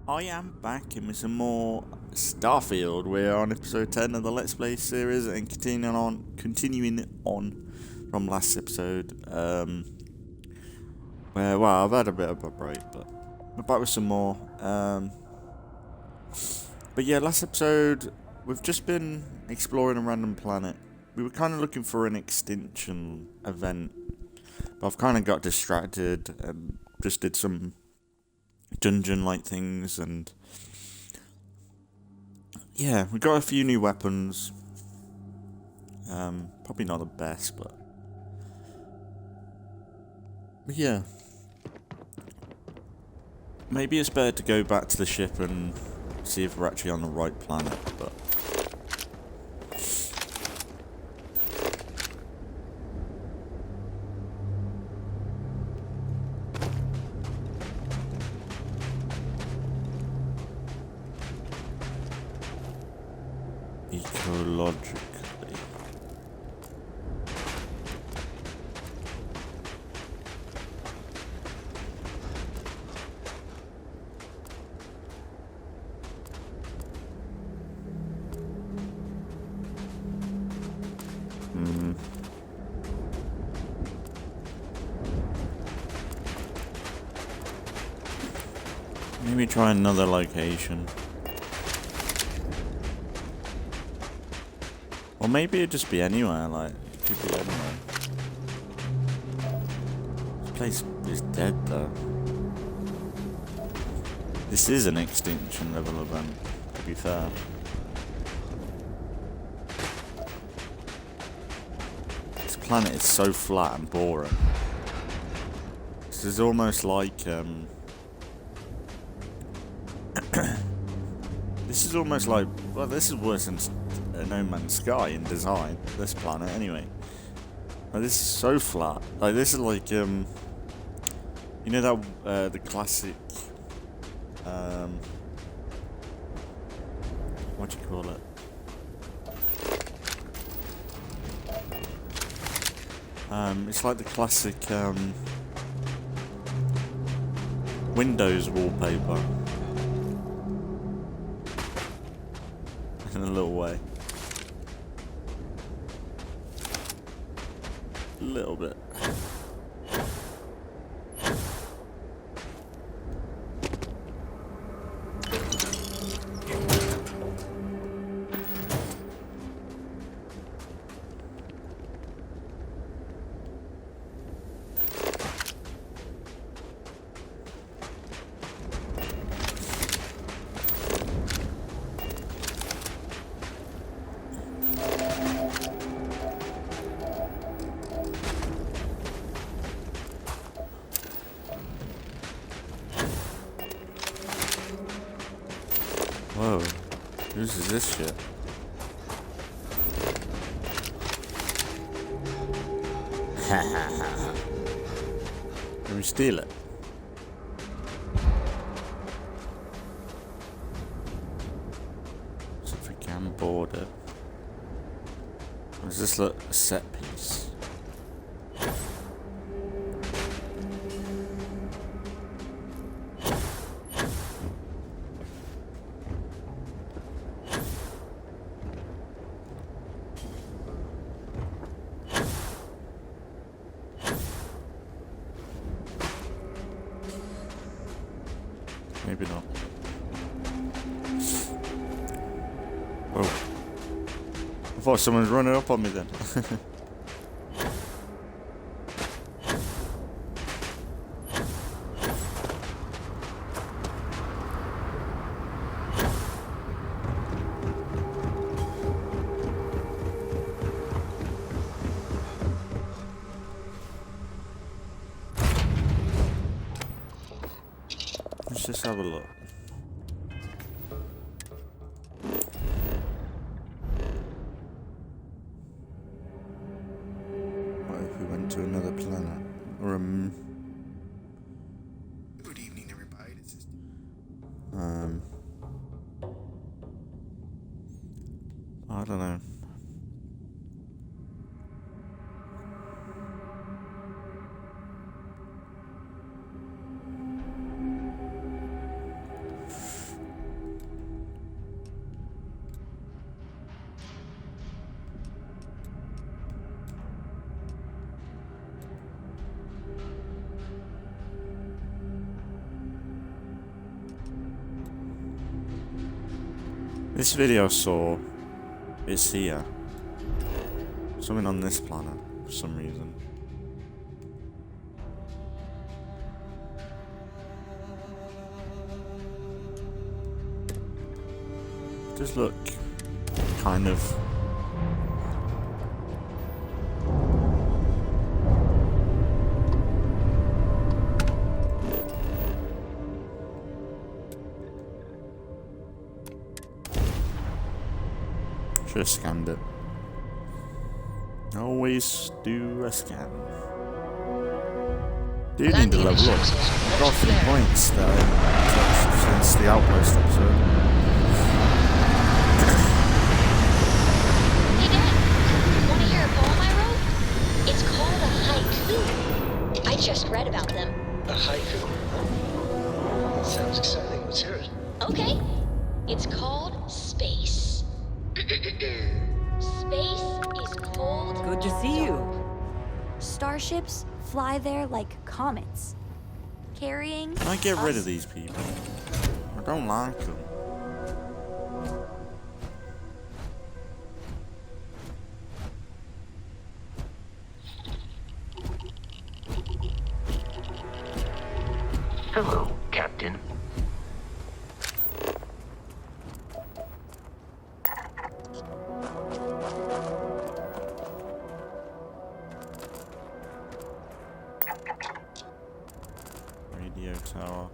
I am back in with some more Starfield. We're on episode 10 of the Let's Play series and continuing on from last episode. Where, well, I've had a bit of a break, but we're back with some more. But yeah, last episode, we've just been exploring a random planet. We were kind of looking for an extinction event, but I've kind of got distracted and just did some dungeon-like things, and yeah, we got a few new weapons. Probably not the best, but yeah, maybe it's better to go back to the ship and see if we're actually on the right planet, but ecologically. Maybe try another location. Or maybe it'd just be anywhere, like, it could be anywhere. This place is dead, though. This is an extinction level event, to be fair. This planet is so flat and boring. This is almost like, this is almost like, well, this is worse than No Man's Sky in design, this planet, anyway. Like, this is so flat. Like, this is like, you know that, the classic, what do you call it? It's like the classic, Windows wallpaper. In a little way. A little bit. Whoa, whose is this shit? Can we steal it? So if we can board it. Or does this look a set piece? Maybe not. Whoa. I thought someone was running up on me then. Let's just have a look. What if we went to another planet? Or Good evening, everybody. This is I don't know. This video saw it's here. Something on this planet for some reason. Does look kind of should have scanned it. Always do a scan. Do need to level up. I've got a few points that I haven't touched since the Outpost episode. Hey Dad, want to hear a poem I wrote? It's called a haiku. I just read about them. A haiku? Sounds exciting. Let's hear it. Okay. It's called space. Space is cold. Good to see you. Starships fly there like comets, carrying. Can I get rid us- of these people? I don't like them. Hello, Captain. Radio tower.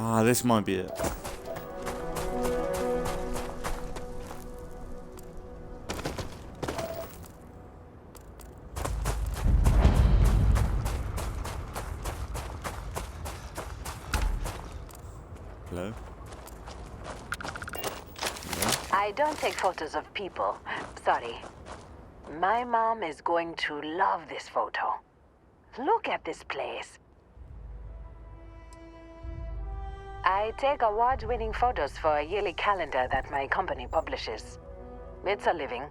Ah, this might be it. Hello? I don't take photos of people. Sorry. My mom is going to love this photo. Look at this place. I take award-winning photos for a yearly calendar that my company publishes. It's a living.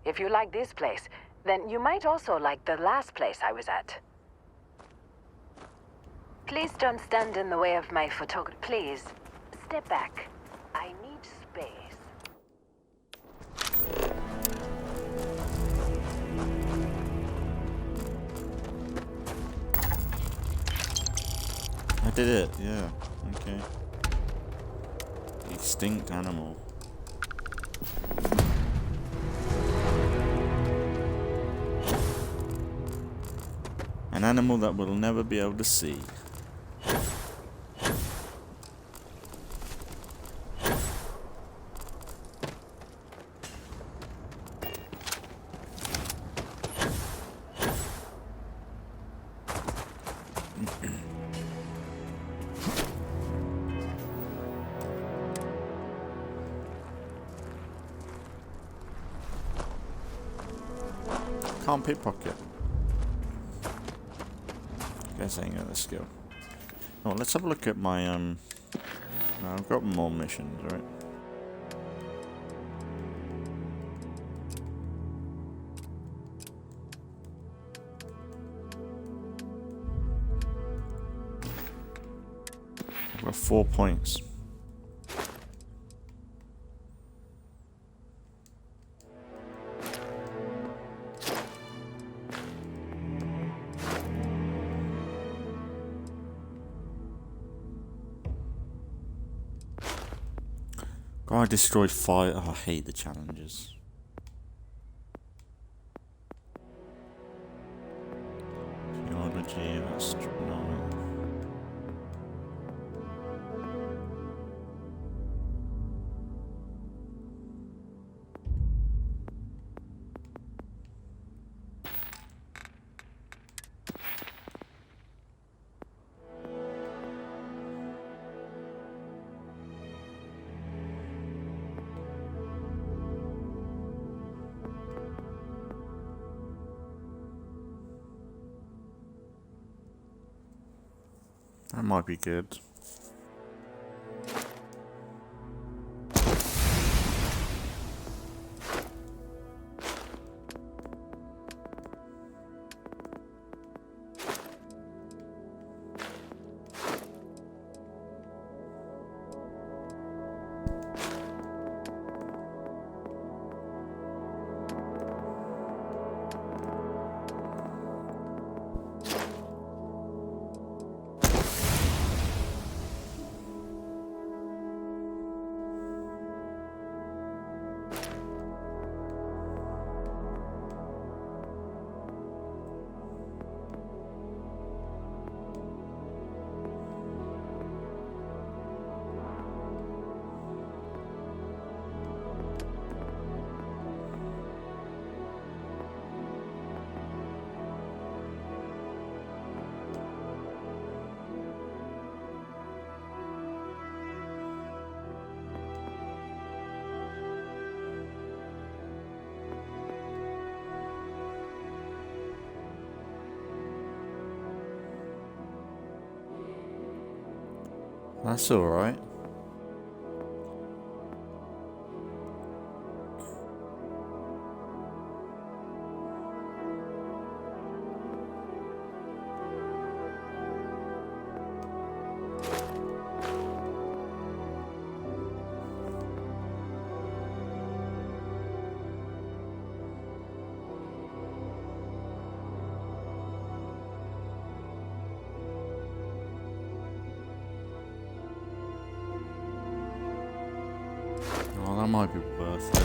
If you like this place, then you might also like the last place I was at. Please don't stand in the way of my photography. Please, step back. I need space. I did it, yeah. Okay. Extinct animal. An animal that we'll never be able to see. Can't pickpocket. Guess I ain't got the skill. Oh, let's have a look at my no, I've got more missions, right? I've got 4 points. Oh, I destroyed 5. Oh, I hate the challenges. Geology, astronomy. That might be good. That's alright. Oh, that might be worth it.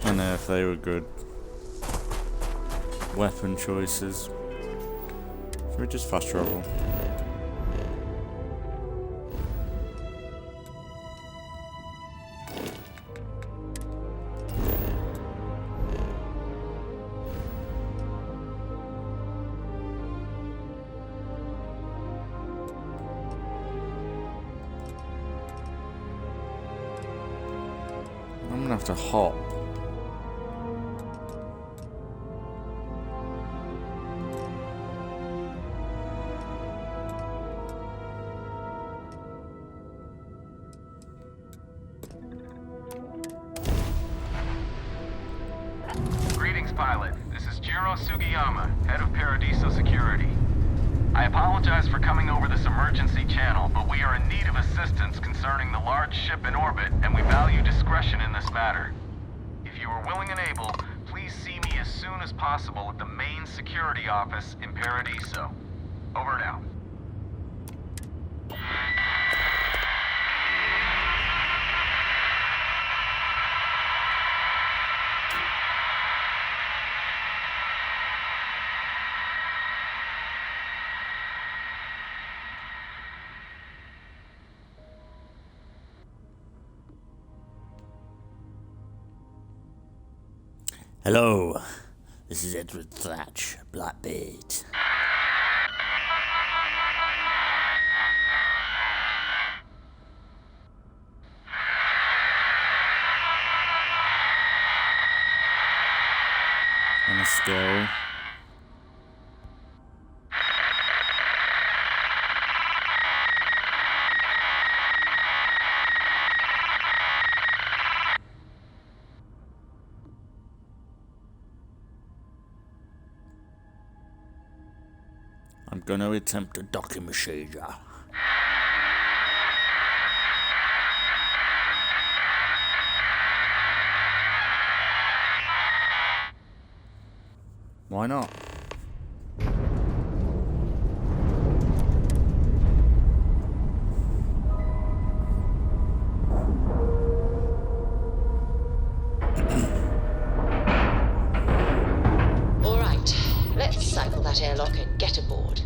I don't know if they were good weapon choices. Should we just fast travel? I'm gonna have to hop. Pilot, this is Jiro Sugiyama, head of Paradiso Security. I apologize for coming over this emergency channel, but we are in need of assistance concerning the large ship in orbit, and we value discretion in this matter. If you are willing and able, please see me as soon as possible at the main security office in Paradiso. Over and out. Hello, this is Edward Thatch, Blackbeard. Kinda scary. I'm gonna attempt a docking procedure. Why not? All right, let's cycle that airlock and get aboard.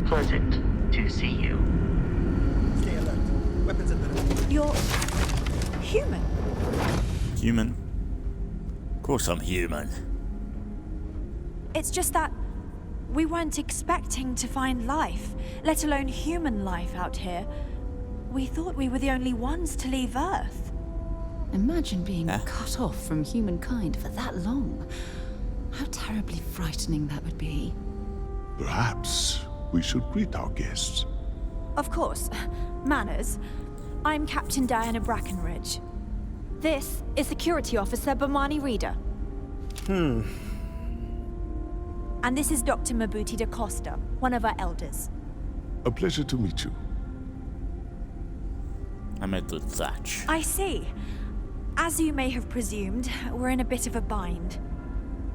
Pleasant to see you. Stay alert. Weapons at the ready. You're human. Human? Of course I'm human. It's just that we weren't expecting to find life, let alone human life out here. We thought we were the only ones to leave Earth. Imagine being cut off from humankind for that long. How terribly frightening that would be. Perhaps we should greet our guests. Of course. Manners. I'm Captain Diana Brackenridge. This is Security Officer Bomani Reader. And this is Dr. Mabuti da Costa, one of our elders. A pleasure to meet you. I'm at the thatch. I see. As you may have presumed, we're in a bit of a bind.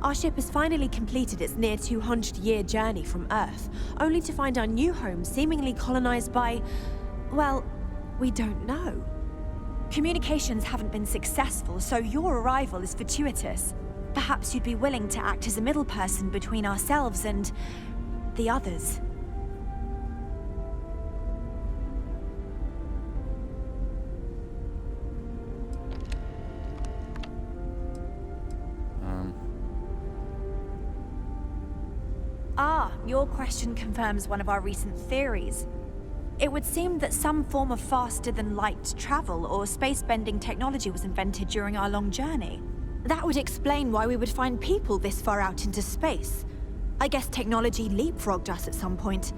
Our ship has finally completed its near 200-year journey from Earth, only to find our new home seemingly colonized by, well, we don't know. Communications haven't been successful, so your arrival is fortuitous. Perhaps you'd be willing to act as a middle person between ourselves and the others. Your question confirms one of our recent theories. It would seem that some form of faster-than-light travel or space-bending technology was invented during our long journey. That would explain why we would find people this far out into space. I guess technology leapfrogged us at some point.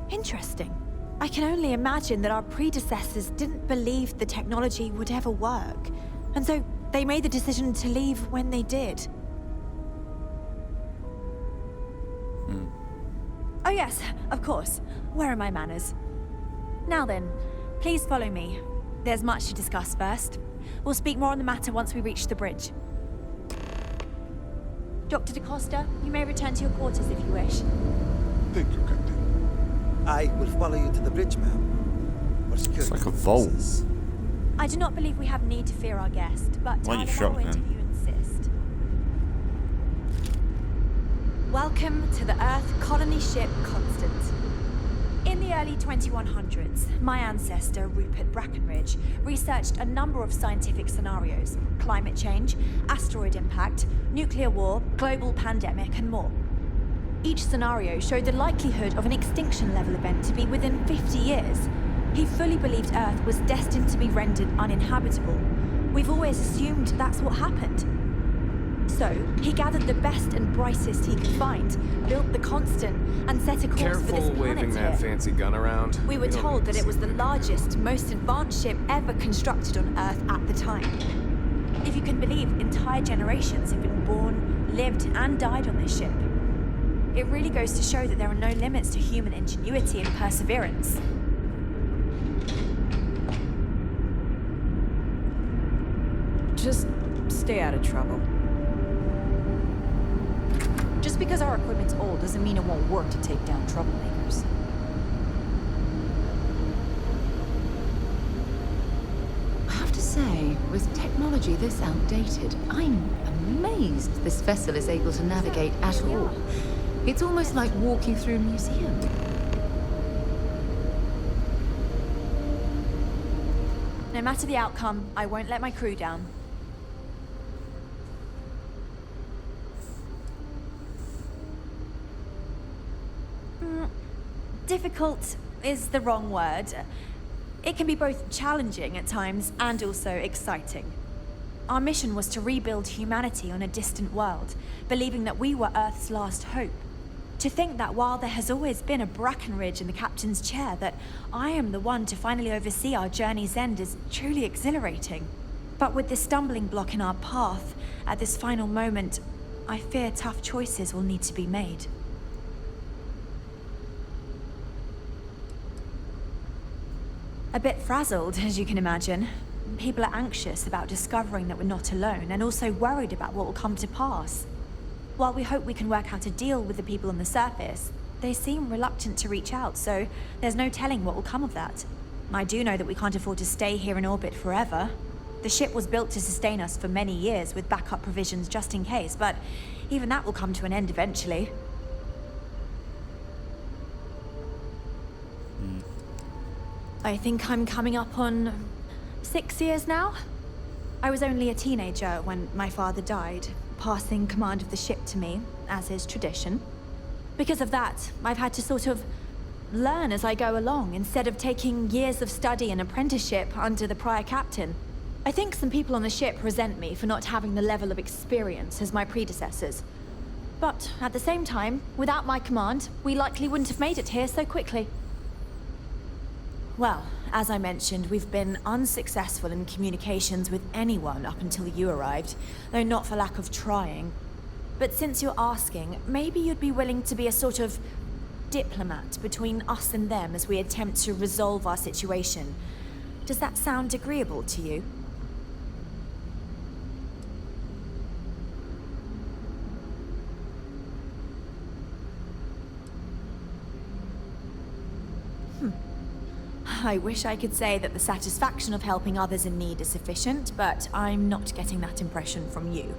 Interesting. I can only imagine that our predecessors didn't believe the technology would ever work, and so they made the decision to leave when they did. Oh yes, of course. Where are my manners? Now then, please follow me. There's much to discuss first. We'll speak more on the matter once we reach the bridge. Dr. da Costa, you may return to your quarters if you wish. Thank you, Captain. I will follow you to the bridge, ma'am. For security It's like a vault. purposes. I do not believe we have need to fear our guest, but Why are you I'll allow shocked, it then? if you insist. Welcome to the Earth colony ship Constant. In the early 2100s, my ancestor, Rupert Brackenridge, researched a number of scientific scenarios: climate change, asteroid impact, nuclear war, global pandemic, and more. Each scenario showed the likelihood of an extinction-level event to be within 50 years. He fully believed Earth was destined to be rendered uninhabitable. We've always assumed that's what happened. So, he gathered the best and brightest he could find, built the Constant, and set a course for this Careful planet waving here. that fancy gun around. We were don't told need that to it was see the it. largest, most advanced ship ever constructed on Earth at the time. If you can believe, entire generations have been born, lived, and died on this ship. It really goes to show that there are no limits to human ingenuity and perseverance. Just stay out of trouble. Just because our equipment's old doesn't mean it won't work to take down troublemakers. I have to say, with technology this outdated, I'm amazed this vessel is able to navigate at all. It's almost like walking through a museum. No matter the outcome, I won't let my crew down. Difficult is the wrong word. It can be both challenging at times and also exciting. Our mission was to rebuild humanity on a distant world, believing that we were Earth's last hope. To think that while there has always been a Brackenridge in the captain's chair, that I am the one to finally oversee our journey's end is truly exhilarating. But with this stumbling block in our path, at this final moment, I fear tough choices will need to be made. A bit frazzled, as you can imagine. People are anxious about discovering that we're not alone, and also worried about what will come to pass. While we hope we can work out a deal with the people on the surface, they seem reluctant to reach out, so there's no telling what will come of that. I do know that we can't afford to stay here in orbit forever. The ship was built to sustain us for many years with backup provisions just in case, but even that will come to an end eventually. I think I'm coming up on 6 years now. I was only a teenager when my father died, passing command of the ship to me, as is tradition. Because of that, I've had to sort of learn as I go along, instead of taking years of study and apprenticeship under the prior captain. I think some people on the ship resent me for not having the level of experience as my predecessors. But at the same time, without my command, we likely wouldn't have made it here so quickly. Well, as I mentioned, we've been unsuccessful in communications with anyone up until you arrived, though not for lack of trying. But since you're asking, maybe you'd be willing to be a sort of diplomat between us and them as we attempt to resolve our situation. Does that sound agreeable to you? I wish I could say that the satisfaction of helping others in need is sufficient, but I'm not getting that impression from you.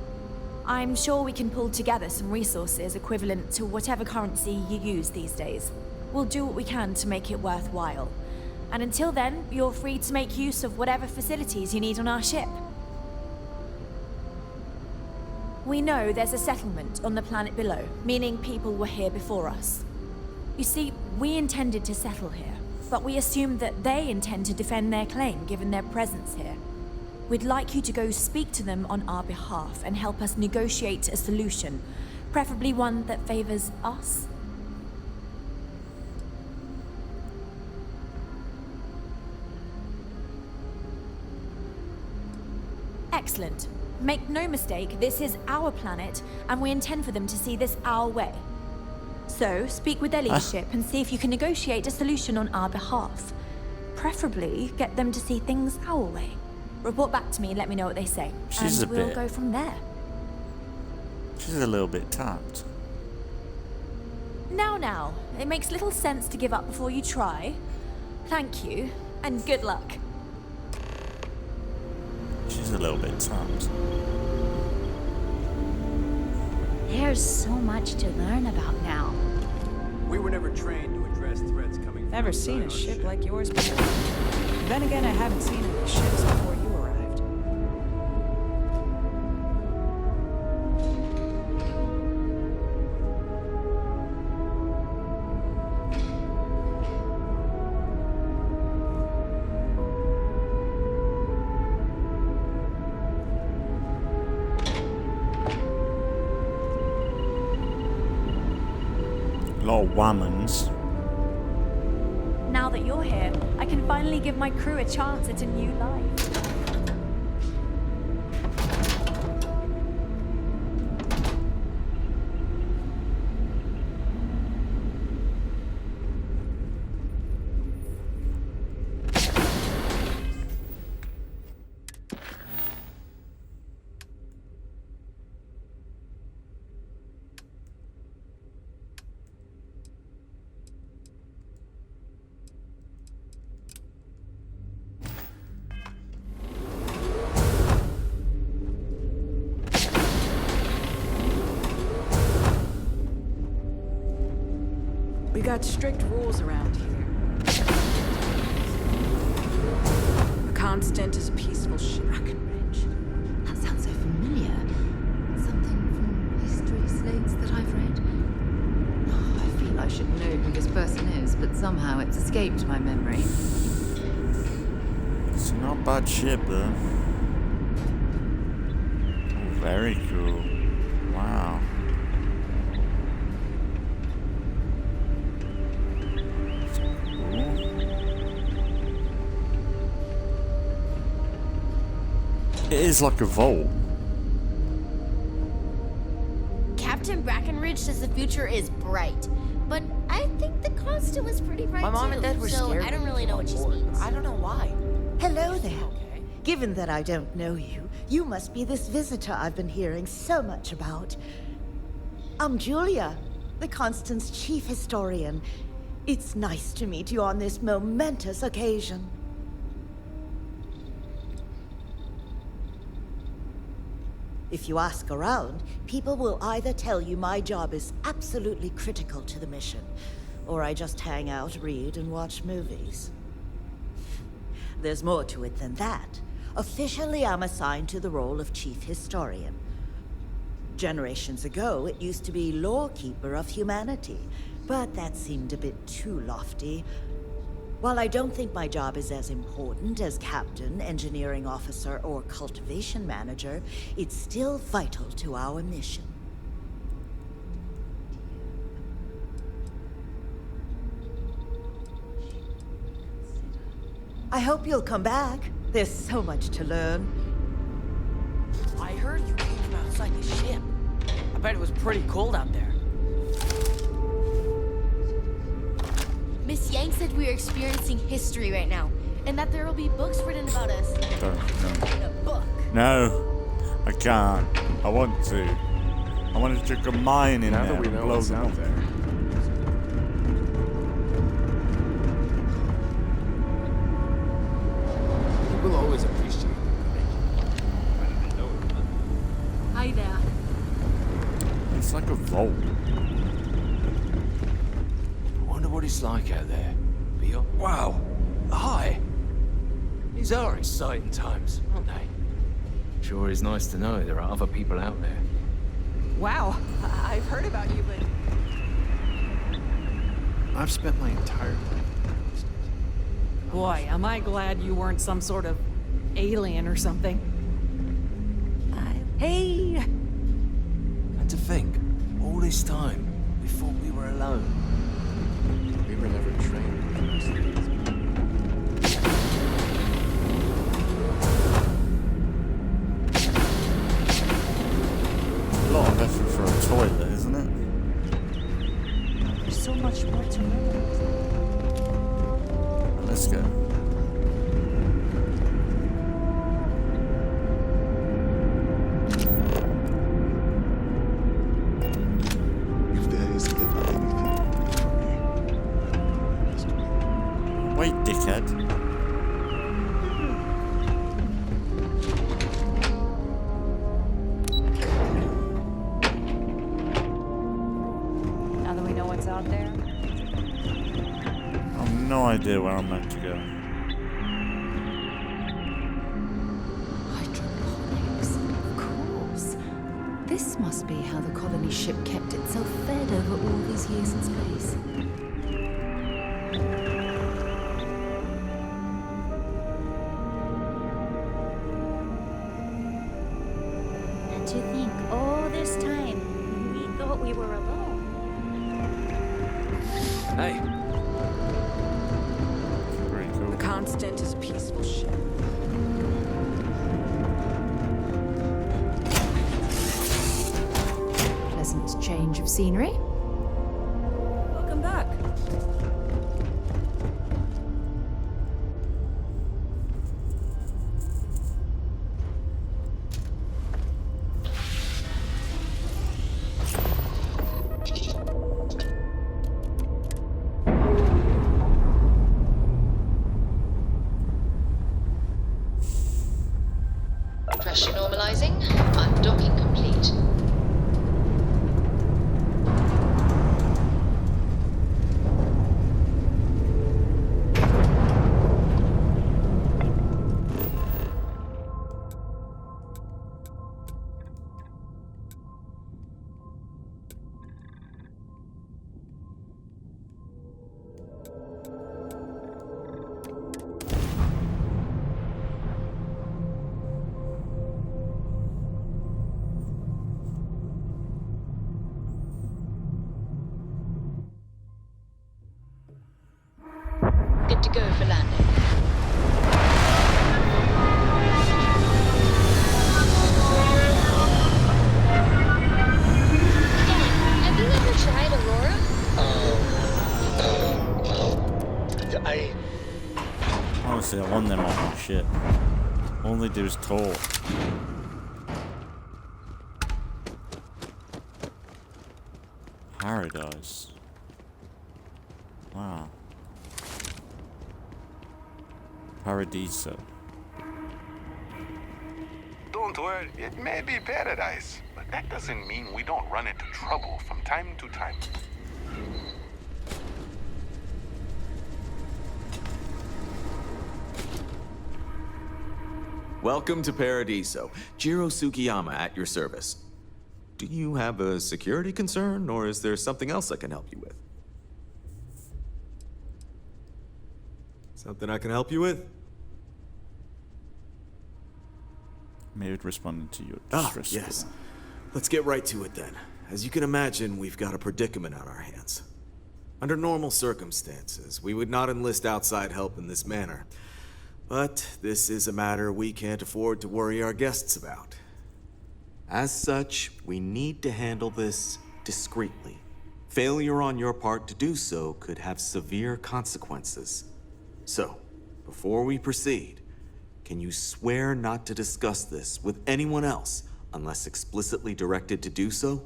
I'm sure we can pull together some resources equivalent to whatever currency you use these days. We'll do what we can to make it worthwhile. And until then, you're free to make use of whatever facilities you need on our ship. We know there's a settlement on the planet below, meaning people were here before us. You see, we intended to settle here, but we assumed that they intend to defend their claim given their presence here. We'd like you to go speak to them on our behalf and help us negotiate a solution, preferably one that favors us. Excellent. Make no mistake, this is our planet, and we intend for them to see this our way. So, speak with their leadership and see if you can negotiate a solution on our behalf. Preferably, get them to see things our way. Report back to me and let me know what they say. And we'll go from there. She's a little bit tapped. Now. It makes little sense to give up before you try. Thank you, and good luck. She's a little bit tapped. There's so much to learn about now. We were never trained to address threats coming from Never seen a ship like yours before. Then again, I haven't seen any ships before you arrived. A lot of whammons. Now that you're here, I can finally give my crew a chance at a new life. We got strict rules around here. A constant is a peaceful ship. Brackenridge. That sounds so familiar. Something from history slates that I've read. Oh, I feel I should know who this person is, but somehow it's escaped my memory. It's not a bad ship, though. Oh, very cool. Wow. It is like a vault. Captain Brackenridge says the future is bright, but I think the constant was pretty bright My mom too, and dad were so scared. I don't really know what she means. I don't know why. Hello there. Given that I don't know you, you must be this visitor I've been hearing so much about. I'm Julia, the Constant's chief historian. It's nice to meet you on this momentous occasion. If you ask around, people will either tell you my job is absolutely critical to the mission, or I just hang out, read, and watch movies. there's more to it than that. Officially, I'm assigned to the role of Chief Historian. Generations ago, it used to be Lawkeeper of Humanity, but that seemed a bit too lofty. While I don't think my job is as important as Captain, Engineering Officer, or Cultivation Manager, it's still vital to our mission. I hope you'll come back. There's so much to learn. I heard you came from outside the ship. I bet it was pretty cold out there. Miss Yang said we are experiencing history right now, and that there will be books written about us. No. A book. No, I can't. I want to. I want to chuck a mine in now there. That we and know blow what's them out up. there. We'll always appreciate it. Hi there. It's like a vault. I wonder what it's like out there. Wow! Hi! These are exciting times, aren't they? Sure is nice to know there are other people out there. Wow, I've heard about you, but... I've spent my entire life. Boy, am I glad you weren't some sort of alien or something. Hey! And to think, all this time, we thought we were alone. We were never trained. A lot of effort for a toilet, isn't it? There's so much more to learn. Let's go. If there is ever anything for me, Wait, dickhead. Now that we know what's out there, I've no idea where I'm meant to go. Hydroponics, of course. This must be how the colony ship kept itself fed over all these years in space. And to think, all this time, we thought we were alone. Hey, Pretty cool. The Constant is a peaceful ship. Pleasant change of scenery. Welcome back. Pressure normalizing. Undocking complete. Good to go for landing. Dad, have you ever tried Aurora? Honestly, I want them on my shit. All they do is talk. Paradise. Wow. Paradiso. don't worry, it may be paradise, but that doesn't mean we don't run into trouble from time to time. Welcome to Paradiso. Jiro Sugiyama at your service. Do you have a security concern, or is there something else I can help you with? Something I can help you with? Maybe responding to your distress. Yes. Let's get right to it then. As you can imagine, we've got a predicament on our hands. Under normal circumstances, we would not enlist outside help in this manner. But this is a matter we can't afford to worry our guests about. As such, we need to handle this discreetly. Failure on your part to do so could have severe consequences. So, before we proceed, can you swear not to discuss this with anyone else unless explicitly directed to do so?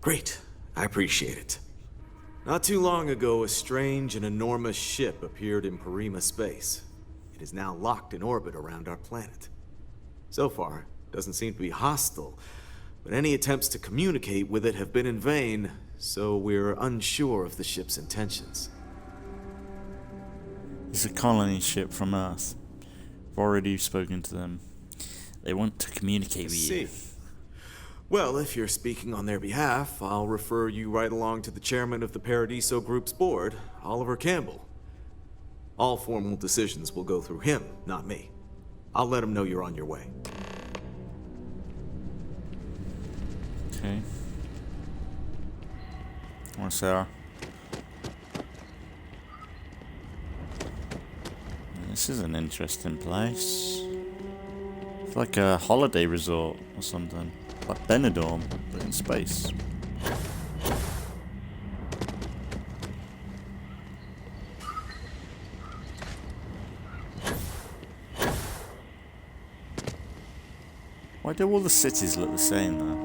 Great. I appreciate it. Not too long ago, a strange and enormous ship appeared in Parima space. It is now locked in orbit around our planet. So far, it doesn't seem to be hostile, but any attempts to communicate with it have been in vain, so we're unsure of the ship's intentions. It's a colony ship from Earth. I've already spoken to them. They want to communicate with you. Well, if you're speaking on their behalf, I'll refer you right along to the chairman of the Paradiso Group's board, Oliver Campbell. All formal decisions will go through him, not me. I'll let him know you're on your way. Okay. What's there? This is an interesting place. It's like a holiday resort or something. Like Benidorm, but in space. Why do all the cities look the same though?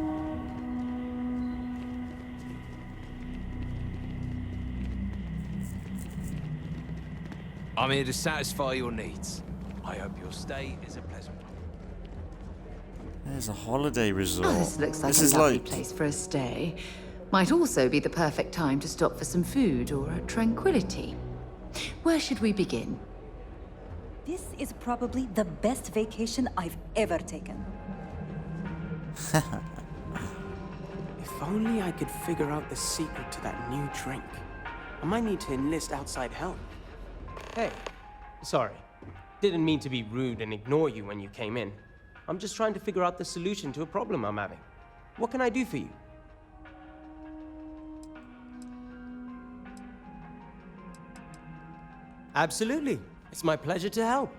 I'm here to satisfy your needs. I hope your stay is a pleasant one. There's a holiday resort. Oh, this looks like a lovely place for a stay. Might also be the perfect time to stop for some food or a tranquility. Where should we begin? This is probably the best vacation I've ever taken. If only I could figure out the secret to that new drink. I might need to enlist outside help. Hey, sorry. Didn't mean to be rude and ignore you when you came in. I'm just trying to figure out the solution to a problem I'm having. What can I do for you? Absolutely. It's my pleasure to help.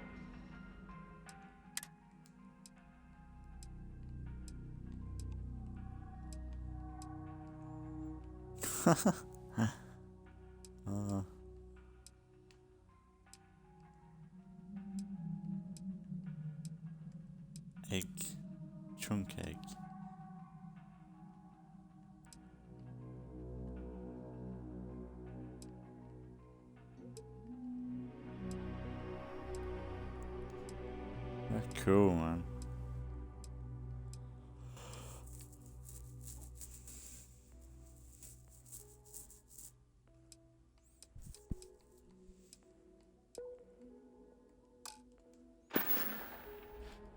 Egg. Chunk egg. That's cool, man.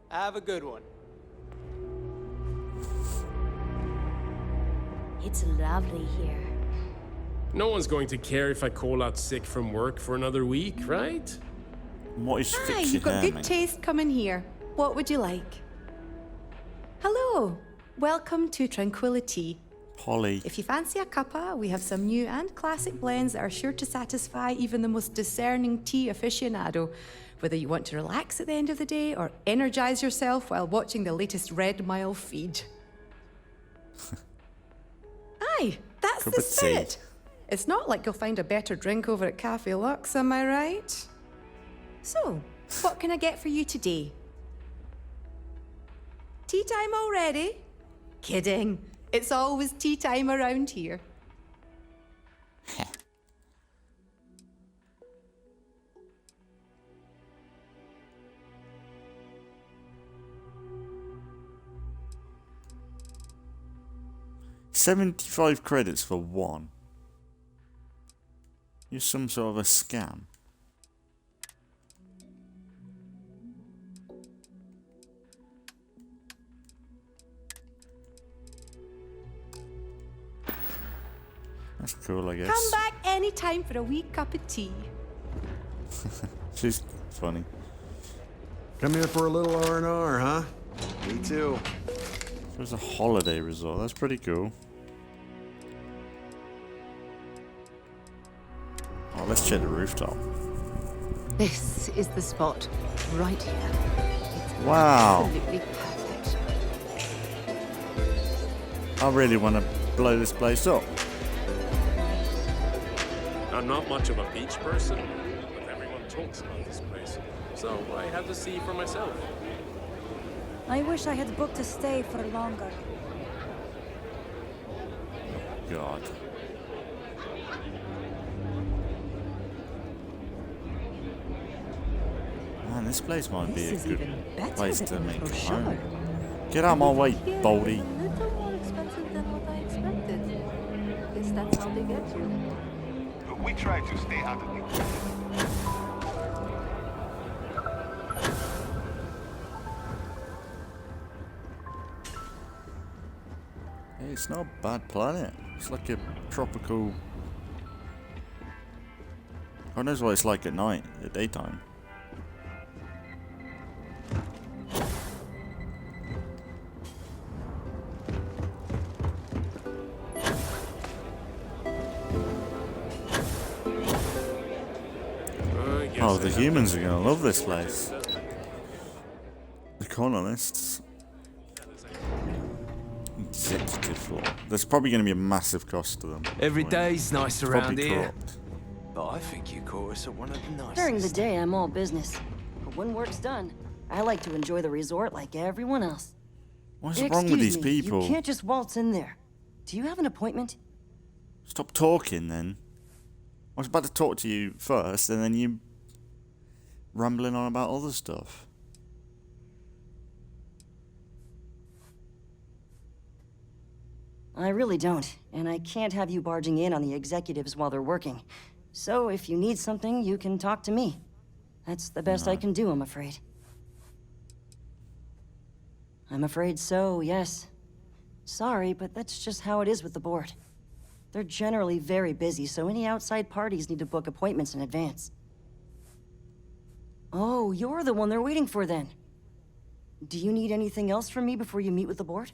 Have a good one. It's lovely here. No one's going to care if I call out sick from work for another week, right? What is Hi, you've got good taste coming here. What would you like? Hello. Welcome to Tranquility. Polly. If you fancy a cuppa, we have some new and classic blends that are sure to satisfy even the most discerning tea aficionado. Whether you want to relax at the end of the day or energize yourself while watching the latest Red Mile feed. Aye, that's the spirit. It's not like you'll find a better drink over at Cafe Lux, am I right? So, what can I get for you today? Tea time already? Kidding. It's always tea time around here. 75 credits for one. You're some sort of a scam. That's cool, I guess. Come back anytime for a wee cup of tea. She's funny. Come here for a little R&R, huh? Me too. It was a holiday resort. That's pretty cool. Oh, let's check the rooftop. This is the spot, right here. It's Wow. absolutely perfect. I really want to blow this place up. I'm not much of a beach person, but everyone talks about this place, so I had to see for myself. I wish I had booked a stay for longer. God. Man, this place might be a good place to make a home. Get out of my way, Baldy. A little more expensive than what I expected. Guess that's how they get you. We try to stay out of the... Hey, it's not a bad planet. It's like a tropical... God knows what it's like at night, at daytime. Oh, the humans are gonna love this place. The colonists. Executive floor. There's probably gonna be a massive cost to them. Every day's nice It's around probably here. corrupt. But I think you caught us at one of the nicest. During the day, I'm all business. But when work's done, I like to enjoy the resort like everyone else. What's wrong with these people? You can't just waltz in there. Do you have an appointment? Stop talking then. I was about to talk to you first, and then you rambling on about other stuff. I really don't, and I can't have you barging in on the executives while they're working. So if you need something, you can talk to me. That's the best I can do, I'm afraid. I'm afraid so, yes. Sorry, but that's just how it is with the board. They're generally very busy, so any outside parties need to book appointments in advance. Oh, you're the one they're waiting for then. Do you need anything else from me before you meet with the board?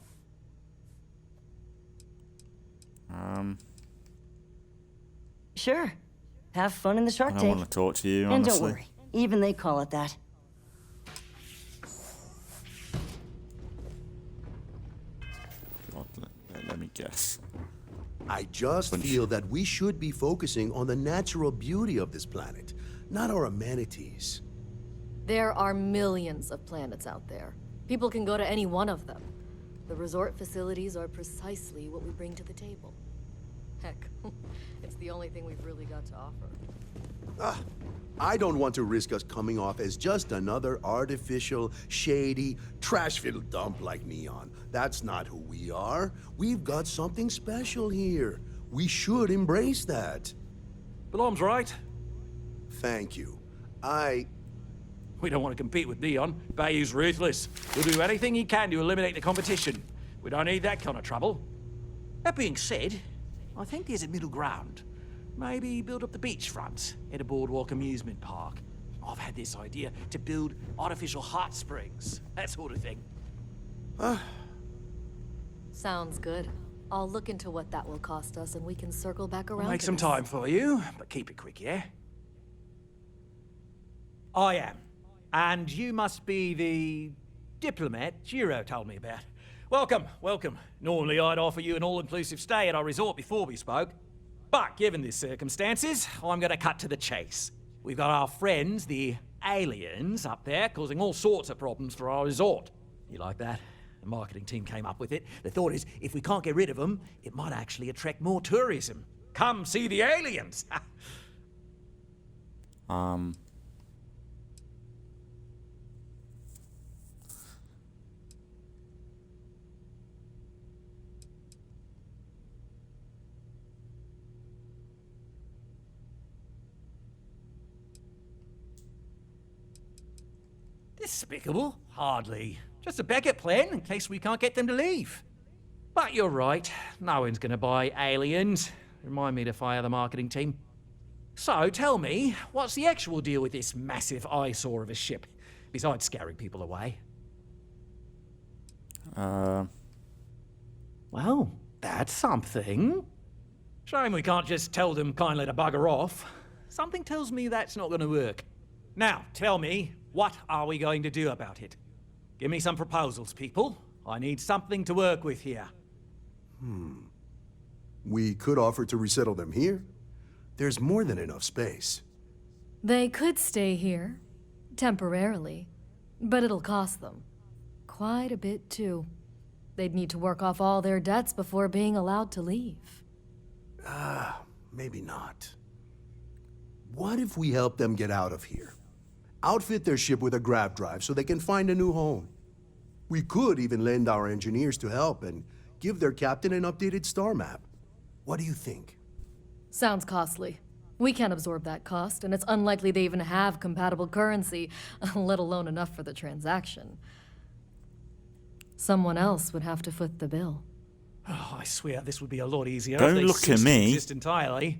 Sure. Have fun in the Shark I Tank. don't want to talk to you, And honestly. don't worry, even they call it that. God, let me guess. I just feel that we should be focusing on the natural beauty of this planet, not our amenities. There are millions of planets out there. People can go to any one of them. The resort facilities are precisely what we bring to the table. Heck, it's the only thing we've really got to offer. I don't want to risk us coming off as just another artificial, shady, trash-filled dump like Neon. That's not who we are. We've got something special here. We should embrace that. Belom's right. Thank you. We don't want to compete with Neon. Bayou's ruthless. He'll do anything he can to eliminate the competition. We don't need that kind of trouble. That being said, I think there's a middle ground. Maybe build up the beachfront at a boardwalk amusement park. I've had this idea to build artificial hot springs, that sort of thing. Sounds good. I'll look into what that will cost us, and we can circle back around. I'll make to some this. time for you, but keep it quick, yeah? I am. And you must be the diplomat Jiro told me about. Welcome, welcome. Normally I'd offer you an all-inclusive stay at our resort before we spoke. But given the circumstances, I'm gonna cut to the chase. We've got our friends, the aliens, up there causing all sorts of problems for our resort. You like that? The marketing team came up with it. The thought is, if we can't get rid of them, it might actually attract more tourism. Come see the aliens! Despicable? Hardly. Just a backup plan in case we can't get them to leave. But you're right, no one's gonna buy aliens. Remind me to fire the marketing team. So tell me, what's the actual deal with this massive eyesore of a ship, besides scaring people away? Well, that's something. Shame we can't just tell them kindly to bugger off. Something tells me that's not gonna work. Now, tell me, what are we going to do about it? Give me some proposals, people. I need something to work with here. We could offer to resettle them here. There's more than enough space. They could stay here, temporarily, but it'll cost them. Quite a bit, too. They'd need to work off all their debts before being allowed to leave. Maybe not. What if we help them get out of here? Outfit their ship with a grav drive so they can find a new home. We could even lend our engineers to help and give their captain an updated star map. What do you think? Sounds costly. We can't absorb that cost, and it's unlikely they even have compatible currency, let alone enough for the transaction. Someone else would have to foot the bill. Oh, I swear this would be a lot easier. Don't if they look at ceased to me. exist entirely.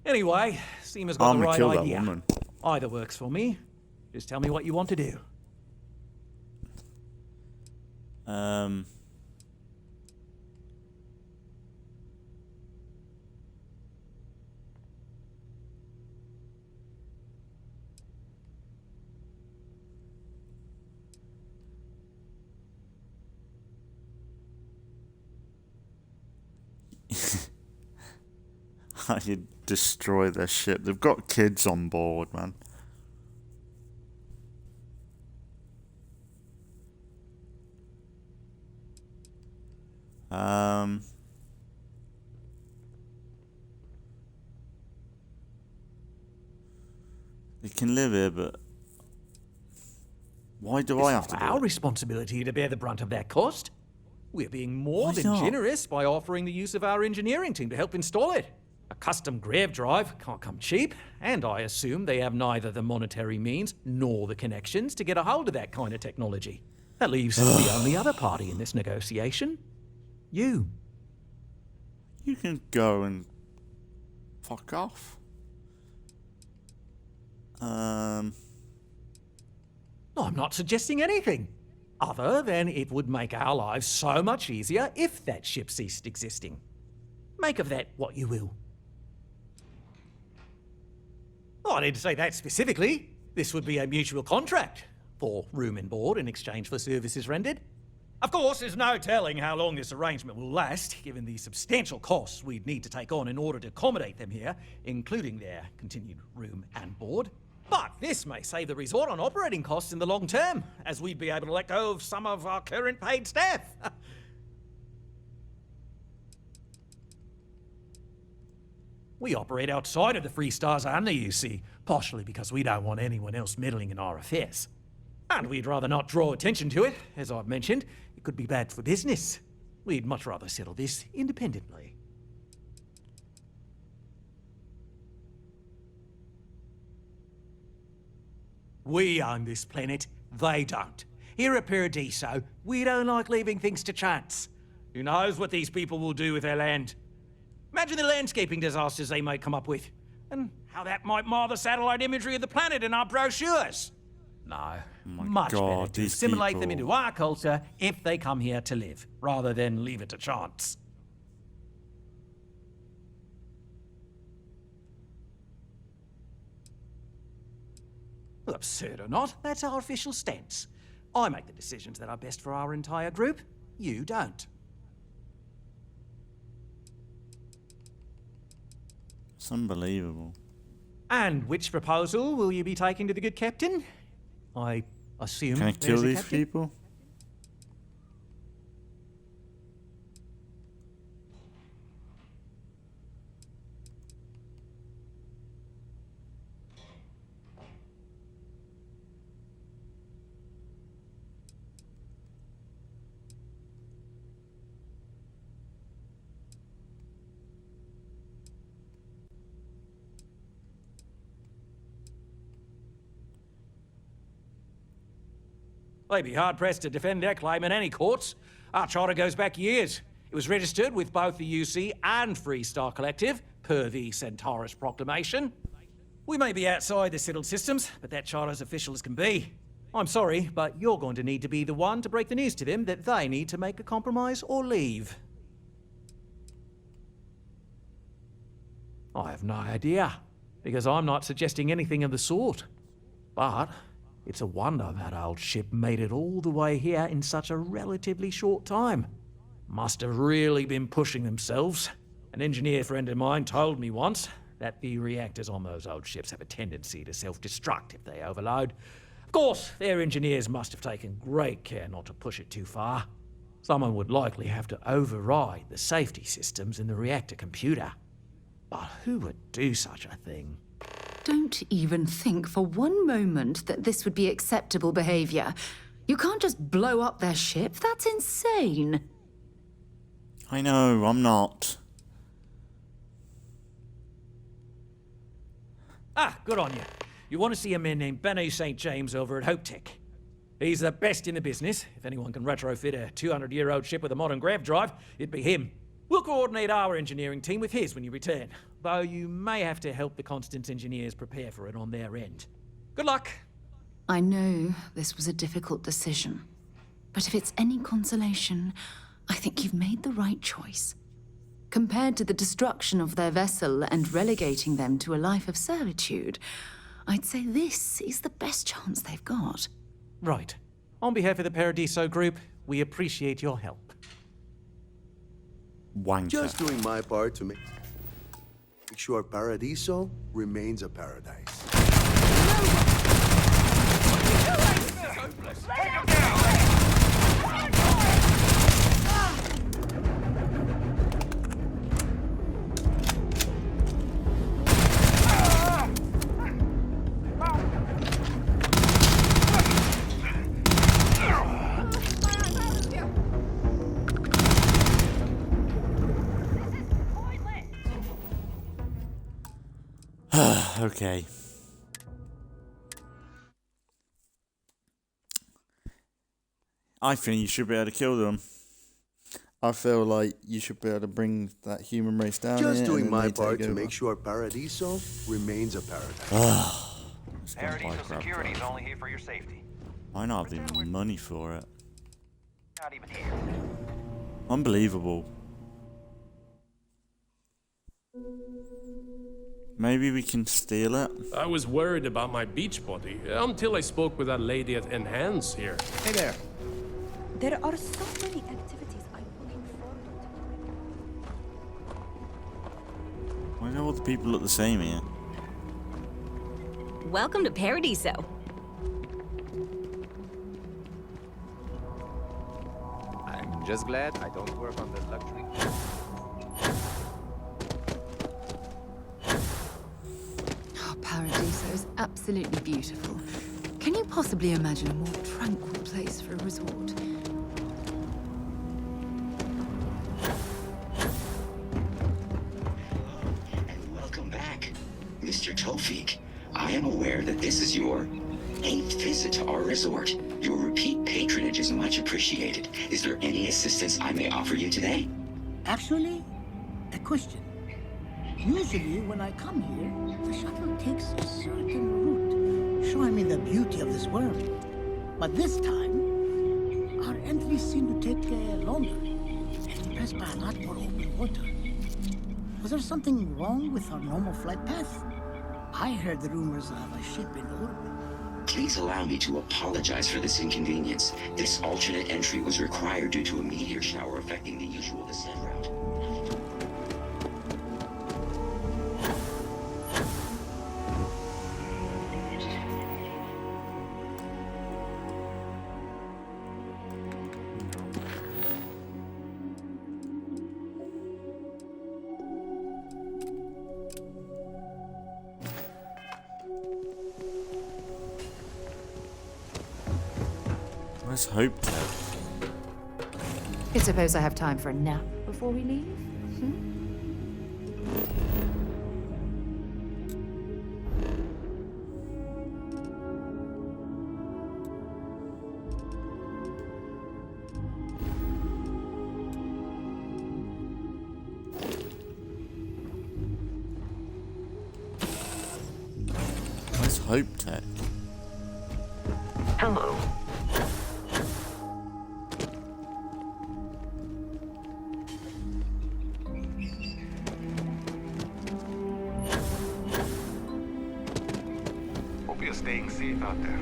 Anyway, Seema's got I'm the gonna right kill that idea. woman. Either works for me. Just tell me what you want to do. How you destroy their ship. They've got kids on board, man. They can live here, but why do I have to do Our it? responsibility to bear the brunt of that cost. We're being more than not? generous by offering the use of our engineering team to help install it. A custom grav drive can't come cheap, and I assume they have neither the monetary means nor the connections to get a hold of that kind of technology. That leaves the only other party in this negotiation. You. You can go and fuck off. I'm not suggesting anything, other than it would make our lives so much easier if that ship ceased existing. Make of that what you will. Oh, I didn't say that specifically. This would be a mutual contract for room and board in exchange for services rendered. Of course, there's no telling how long this arrangement will last, given the substantial costs we'd need to take on in order to accommodate them here, including their continued room and board. But this may save the resort on operating costs in the long term, as we'd be able to let go of some of our current paid staff. We operate outside of the Free Stars only, you see, partially because we don't want anyone else meddling in our affairs. And we'd rather not draw attention to it, as I've mentioned. It could be bad for business. We'd much rather settle this independently. We own this planet, they don't. Here at Paradiso, we don't like leaving things to chance. Who knows what these people will do with their land? Imagine the landscaping disasters they might come up with, and how that might mar the satellite imagery of the planet in our brochures. No, much better to assimilate them into our culture if they come here to live, rather than leave it to chance. Well, absurd or not, that's our official stance. I make the decisions that are best for our entire group. You don't. It's unbelievable. And which proposal will you be taking to the good captain? I assume Can I kill there's a these captain? people? They'd be hard-pressed to defend their claim in any courts. Our charter goes back years. It was registered with both the UC and Free Star Collective, per the Centaurus Proclamation. We may be outside the settled systems, but that charter's official as can be. I'm sorry, but you're going to need to be the one to break the news to them that they need to make a compromise or leave. I have no idea, because I'm not suggesting anything of the sort. But it's a wonder that old ship made it all the way here in such a relatively short time. Must have really been pushing themselves. An engineer friend of mine told me once that the reactors on those old ships have a tendency to self-destruct if they overload. Of course, their engineers must have taken great care not to push it too far. Someone would likely have to override the safety systems in the reactor computer. But who would do such a thing? Don't even think for one moment that this would be acceptable behavior. You can't just blow up their ship. That's insane. I know, I'm not. Ah, good on you. You want to see a man named Benny St. James over at Hope Tech. He's the best in the business. If anyone can retrofit a 200-year-old ship with a modern grav drive, it'd be him. We'll coordinate our engineering team with his when you return, though you may have to help the Constance engineers prepare for it on their end. Good luck. I know this was a difficult decision, but if it's any consolation, I think you've made the right choice. Compared to the destruction of their vessel and relegating them to a life of servitude, I'd say this is the best chance they've got. Right. On behalf of the Paradiso Group, we appreciate your help. Wanker. Just doing my part to make sure Paradiso remains a paradise. Take him down! Okay. I think you should be able to kill them. I feel like you should be able to bring that human race down. Just here doing and my then they part take to over. make sure Paradiso remains a paradise. Paradiso security is only here for your safety. Why not have the money for it? Not even here. Unbelievable. Maybe we can steal it. I was worried about my beach body until I spoke with that lady at Enhance here. Hey there. There are so many activities I'm looking forward to. Why do all the people look the same here? Welcome to Paradiso. I'm just glad I don't work on the luxury. Oh, Paradiso is absolutely beautiful. Can you possibly imagine a more tranquil place for a resort? Welcome back, Mr. Tofik. I am aware that this is your 8th visit to our resort. Your repeat patronage is much appreciated. Is there any assistance I may offer you today? Actually, a question. Usually, when I come here, the shuttle takes a certain route, showing me the beauty of this world. But this time, our entries seem to take longer, and pressed by a lot more open water. Was there something wrong with our normal flight path? I heard the rumors of a ship in orbit. Please allow me to apologize for this inconvenience. This alternate entry was required due to a meteor shower affecting the usual descent route. Let's hope so. I suppose I have time for a nap before we leave? That's Hope Tech. Hello. Hope you're staying safe out there.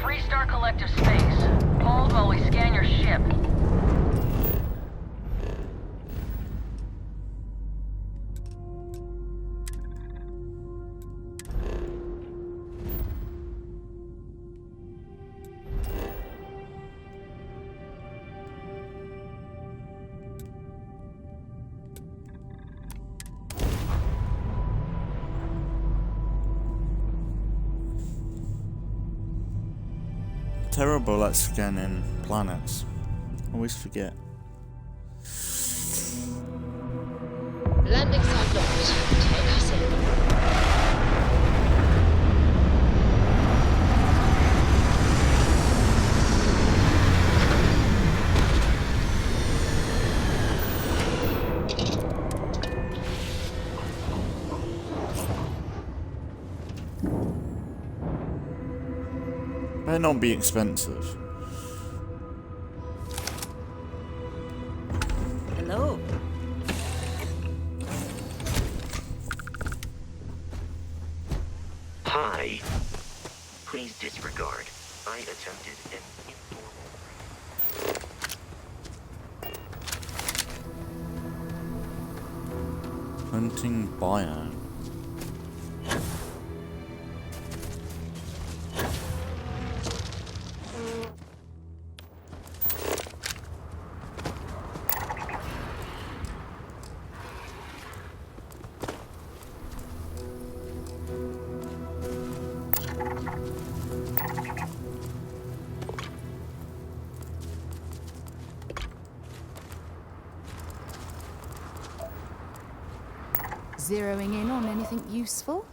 Freestar Collective Space. Hold while we scan your ship. Terrible at scanning planets. Always forget. Landing site locked. Take us in. Better not be expensive. Hello. Hi. Please disregard. I attempted an informal. Hunting biome. Zeroing in on anything useful?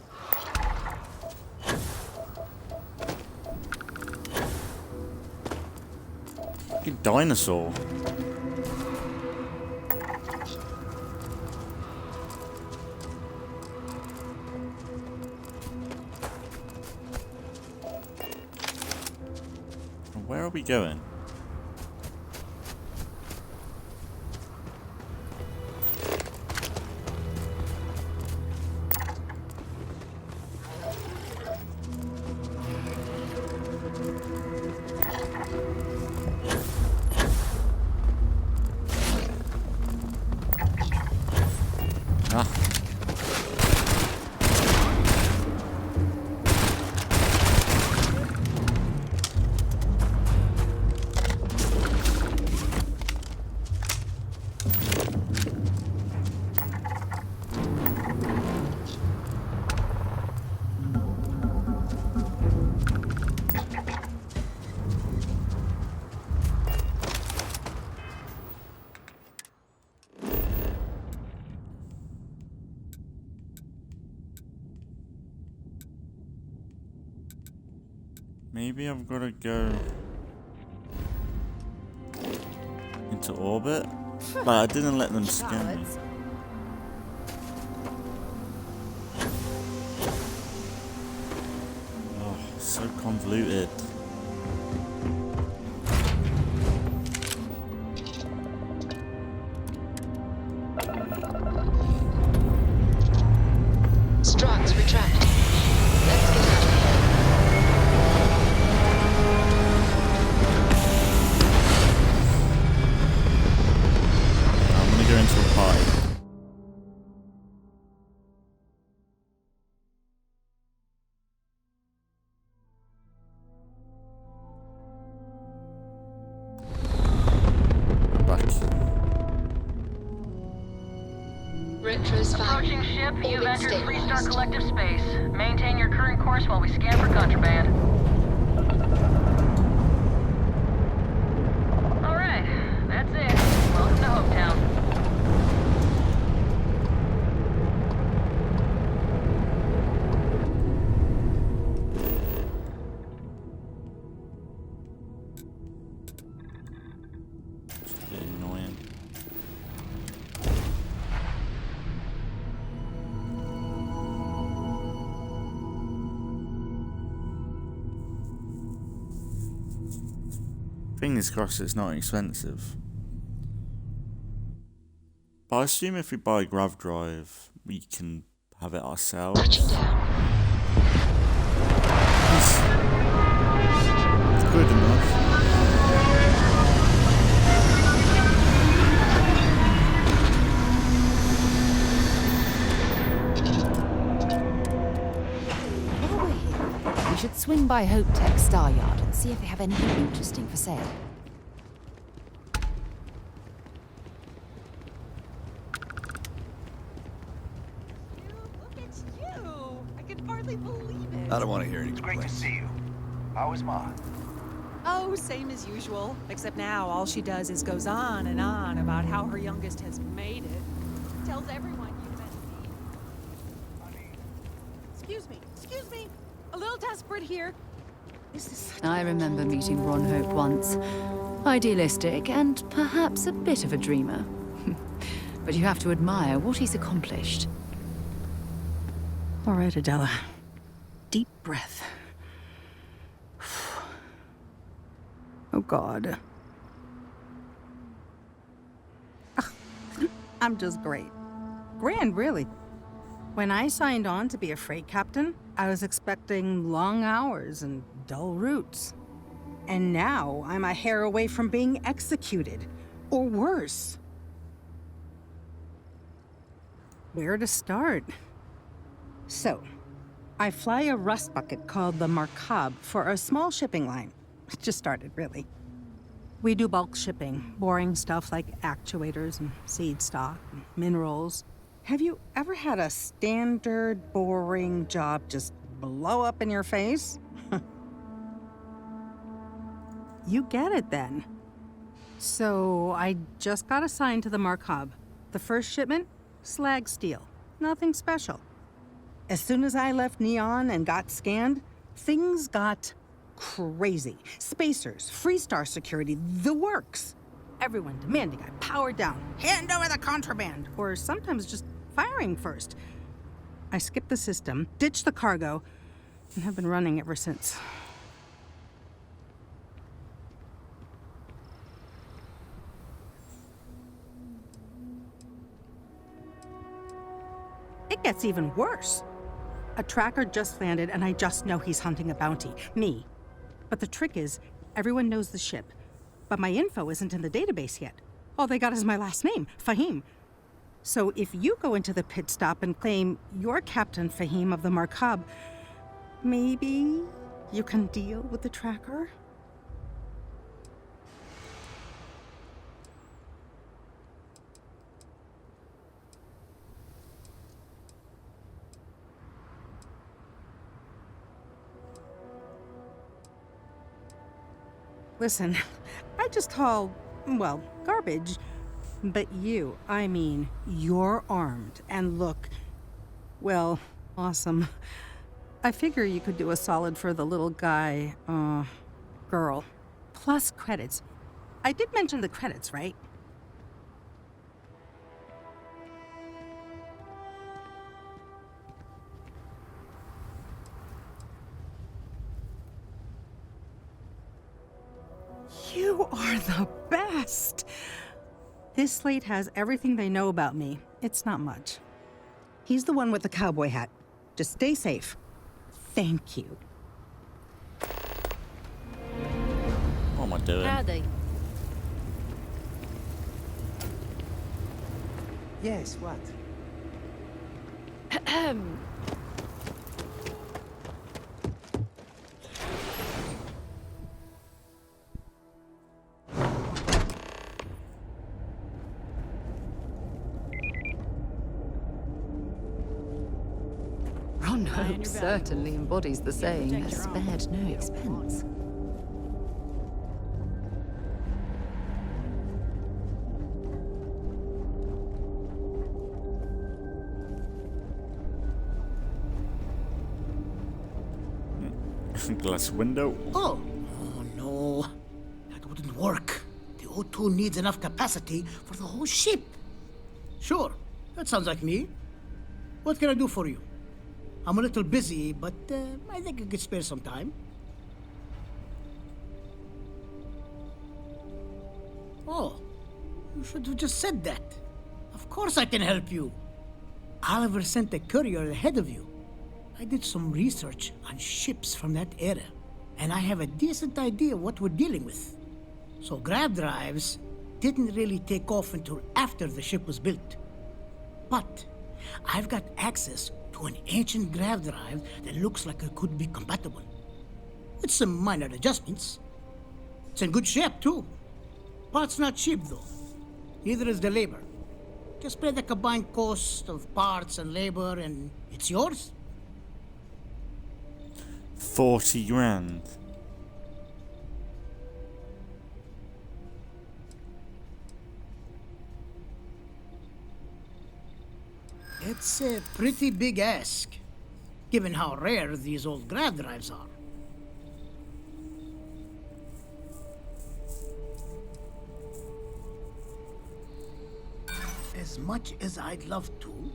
Good dinosaur. Where are we going? Maybe I've got to go into orbit? Like, I didn't let them scan me. Oh, so convoluted. Struts retract. Let's get out of here. I'm gonna go into a party. I'm back. Retros Approaching ship, you've Orbit entered Free Star stabilized. Collective space. Maintain your current course while we scan for contraband. Alright, that's it. Welcome to Hometown. It's a bit annoying. Fingers crossed it's not expensive. But I assume if we buy a grav drive, we can have it ourselves. It's good enough. While we're here, we should swing by Hope Tech Star Yard and see if they have anything interesting for sale. I don't want to hear any complaints. Great to see you. How is Ma? Oh, same as usual. Except now all she does is goes on and on about how her youngest has made it. Tells everyone you met me. Excuse me. A little desperate here. I remember meeting Ron Hope once. Idealistic and perhaps a bit of a dreamer. But you have to admire what he's accomplished. All right, Adela. Deep breath. Oh, God. I'm just great. Grand, really. When I signed on to be a freight captain, I was expecting long hours and dull routes. And now I'm a hair away from being executed. Or worse. Where to start? So, I fly a rust bucket called the Markab for a small shipping line. It just started, really. We do bulk shipping, boring stuff like actuators and seed stock and minerals. Have you ever had a standard, boring job just blow up in your face? You get it then. So I just got assigned to the Markab. The first shipment, slag steel. Nothing special. As soon as I left Neon and got scanned, things got crazy. Spacers, Freestar security, the works. Everyone demanding I power down, hand over the contraband, or sometimes just firing first. I skipped the system, ditched the cargo, and have been running ever since. It gets even worse. A tracker just landed and I just know he's hunting a bounty. Me. But the trick is, everyone knows the ship. But my info isn't in the database yet. All they got is my last name, Fahim. So if you go into the pit stop and claim you're Captain Fahim of the Markab, maybe you can deal with the tracker? Listen, I just haul, well, garbage. But you, I mean, you're armed and look, well, awesome. I figure you could do a solid for the little guy, girl. Plus credits. I did mention the credits, right? You are the best! This slate has everything they know about me. It's not much. He's the one with the cowboy hat. Just stay safe. Thank you. What am I doing? Howdy. Yes, what? Ron Hope certainly embodies the saying, spared no expense. Glass window. Oh no. That wouldn't work. The O2 needs enough capacity for the whole ship. Sure, that sounds like me. What can I do for you? I'm a little busy, but I think I could spare some time. Oh, you should have just said that. Of course I can help you. Oliver sent a courier ahead of you. I did some research on ships from that era, and I have a decent idea what we're dealing with. So grav drives didn't really take off until after the ship was built. But I've got access to an ancient grav drive that looks like it could be compatible. With some minor adjustments. It's in good shape, too. Parts not cheap, though. Neither is the labor. Just pay the combined cost of parts and labor, and it's yours. 40 grand. It's a pretty big ask, given how rare these old grav drives are. As much as I'd love to,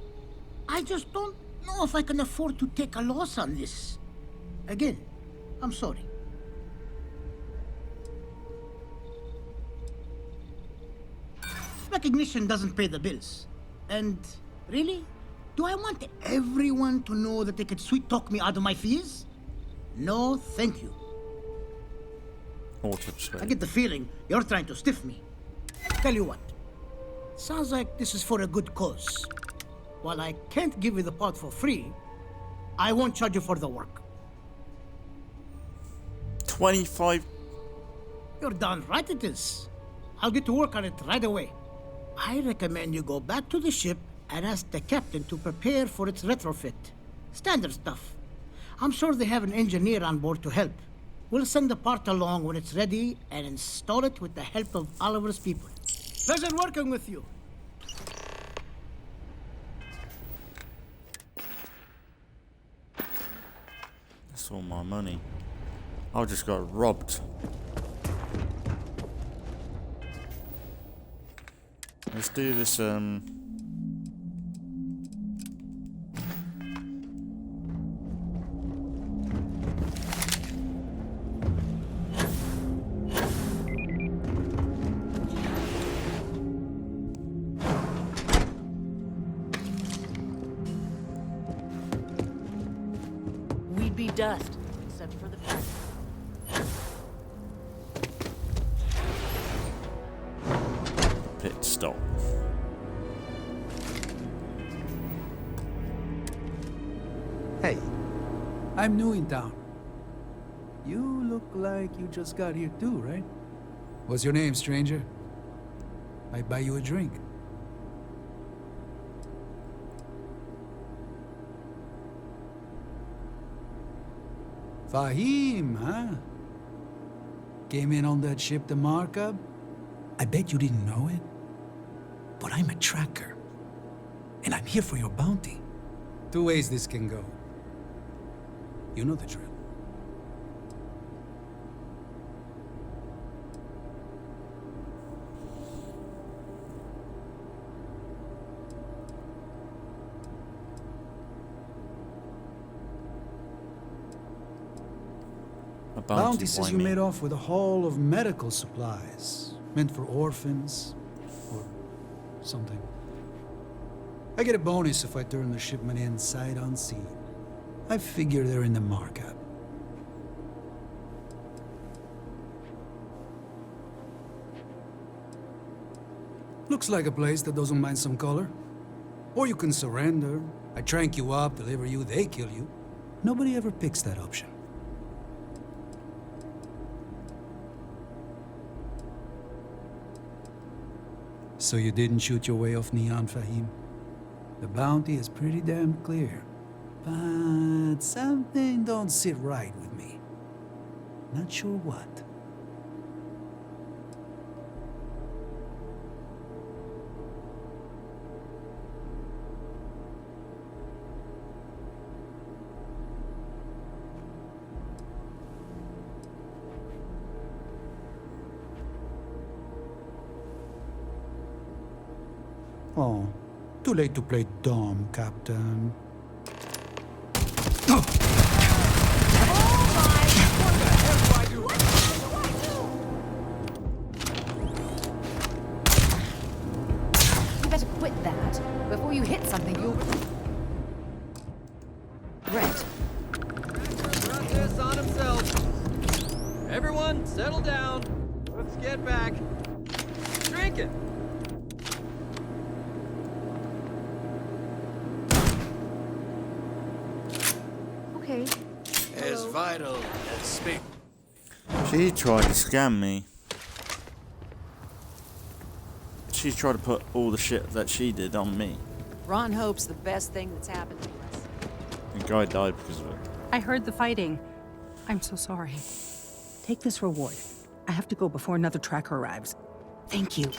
I just don't know if I can afford to take a loss on this. Again, I'm sorry. Recognition doesn't pay the bills. And really? Do I want everyone to know that they could sweet-talk me out of my fees? No, thank you. I get the feeling you're trying to stiff me. Tell you what. Sounds like this is for a good cause. While I can't give you the part for free, I won't charge you for the work. 25. You're darn right it is. I'll get to work on it right away. I recommend you go back to the ship and ask the captain to prepare for its retrofit. Standard stuff. I'm sure they have an engineer on board to help. We'll send the part along when it's ready and install it with the help of Oliver's people. Pleasure working with you. That's all my money. I just got robbed. Let's do this, We'd be dust, except for the fact. pit stop. Hey, I'm new in town. You look like you just got here too, right? What's your name, stranger? I buy you a drink. Fahim, huh? Came in on that ship to markup? I bet you didn't know it. But I'm a tracker. And I'm here for your bounty. Two ways this can go. You know the drill. Bounty says you made off with a haul of medical supplies, meant for orphans, or something. I get a bonus if I turn the shipment in sight unseen. I figure they're in the markup. Looks like a place that doesn't mind some color. Or you can surrender. I trank you up, deliver you, they kill you. Nobody ever picks that option. So you didn't shoot your way off Neon, Fahim? The bounty is pretty damn clear. But something don't sit right with me. Not sure what. Oh, too late to play dumb, Captain. You better quit that. Before you hit something, you'll... Brett. Got this on himself. Everyone, settle down. Let's get back. Drinking. Okay. As vital as speak. She tried to scam me. She tried to put all the shit that she did on me. Ron hopes the best thing that's happened to us. The guy died because of it. I heard the fighting. I'm so sorry. Take this reward. I have to go before another tracker arrives. Thank you.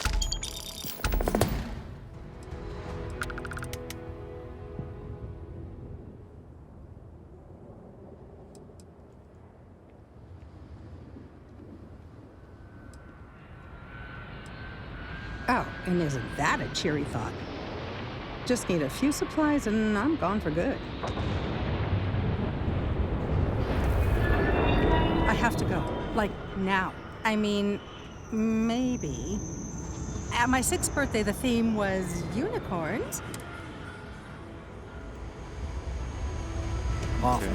Oh, and isn't that a cheery thought? Just need a few supplies and I'm gone for good. I have to go. Like, now. I mean, maybe. At my 6th birthday, the theme was unicorns. Okay.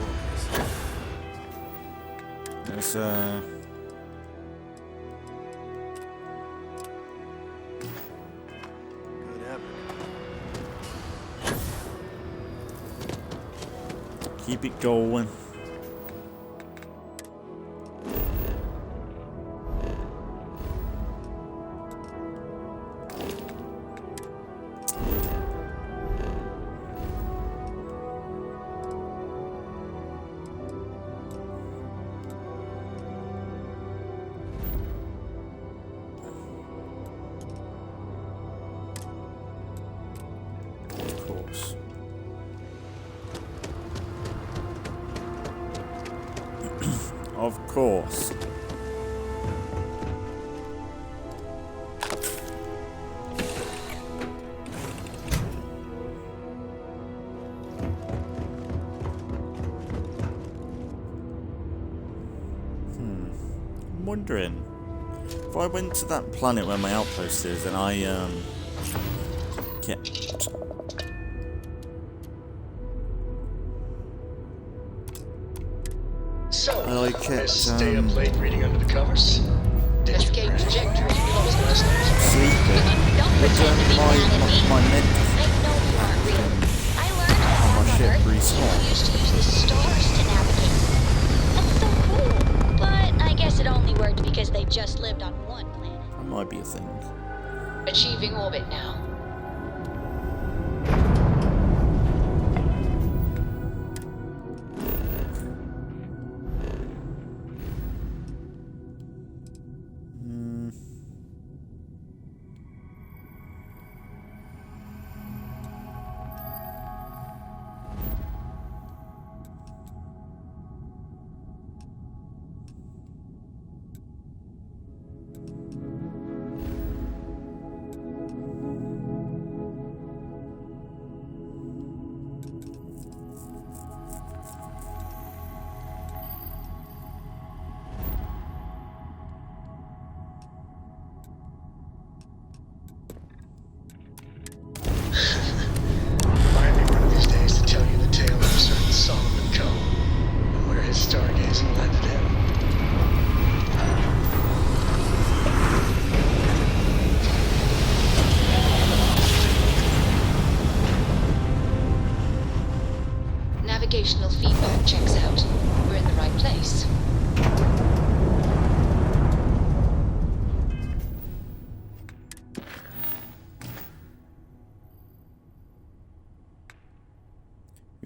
There's keep it going. Of course. Of course. I'm wondering if I went to that planet where my outpost is and I kept Stay up late reading under the covers. Escape trajectory lost listeners. sleeping. My med on my ship respawn. Used to use the stars to navigate. That's so cool. But I guess it only worked because they just lived on one planet. That might be a thing. Achieving orbit now.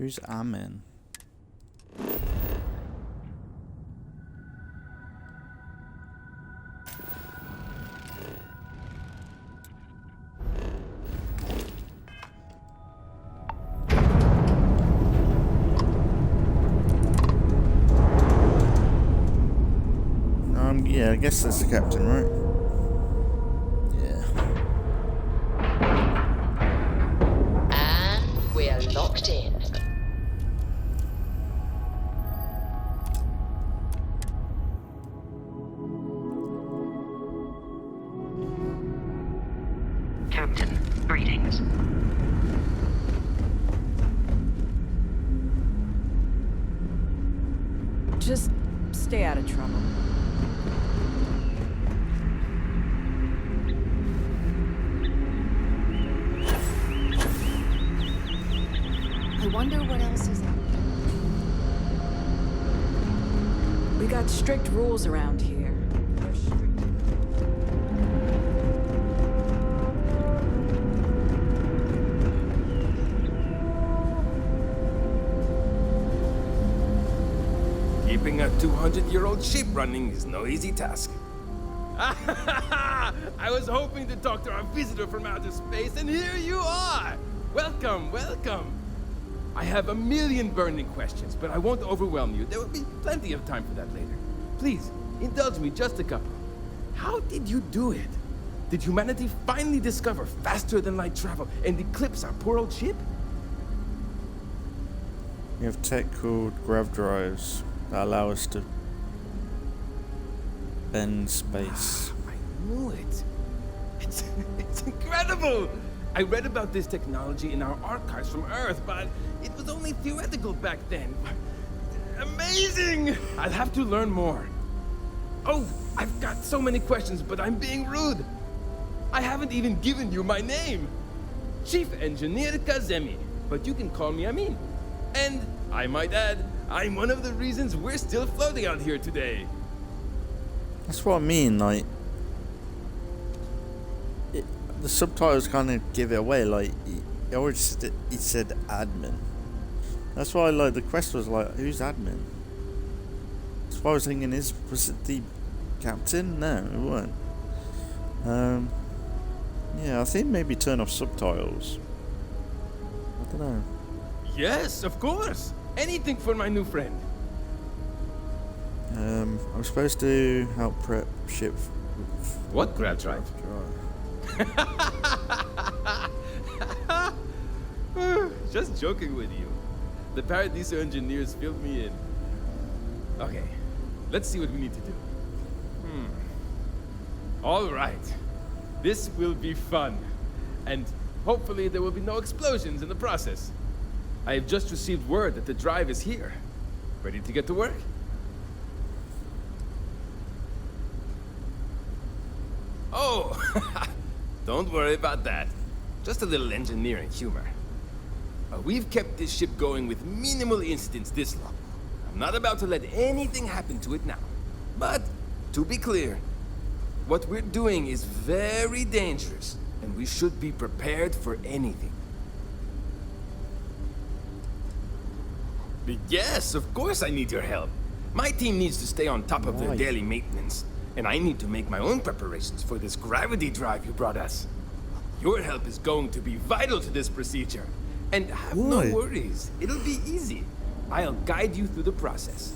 Who's Amin? Yeah, I guess that's the captain, right? And we're locked in. Captain, greetings. Just stay out of trouble. I wonder what else is out there. We got strict rules around here. Keeping a 200-year-old ship running is no easy task. I was hoping to talk to our visitor from outer space, and here you are! Welcome, welcome! I have a million burning questions, but I won't overwhelm you. There will be plenty of time for that later. Please, indulge me just a couple. How did you do it? Did humanity finally discover faster-than-light travel and eclipse our poor old ship? We have tech called grav drives that allow us to bend space. I knew it. It's incredible! I read about this technology in our archives from Earth, but it was only theoretical back then. Amazing! I'll have to learn more. Oh, I've got so many questions, but I'm being rude. I haven't even given you my name. Chief Engineer Kazemi, but you can call me Amin. And, I might add, I'm one of the reasons we're still floating out here today. That's what I mean, like... the subtitles kind of give it away, like, it said admin. That's why, like, the quest was like, who's admin? That's why I was thinking, was it the captain? No, it weren't. Yeah, I think maybe turn off subtitles. I don't know. Yes, of course! Anything for my new friend. I'm supposed to help prep ship... What grav drive? Just joking with you. The Paradiso engineers filled me in. Okay, let's see what we need to do. All right. This will be fun. And hopefully there will be no explosions in the process. I have just received word that the drive is here. Ready to get to work? Oh, don't worry about that. Just a little engineering humor. We've kept this ship going with minimal incidents this long. I'm not about to let anything happen to it now. But, to be clear, what we're doing is very dangerous, and we should be prepared for anything. But yes, of course I need your help. My team needs to stay on top of their daily maintenance, and I need to make my own preparations for this gravity drive you brought us. Your help is going to be vital to this procedure. And have no worries, it'll be easy. I'll guide you through the process.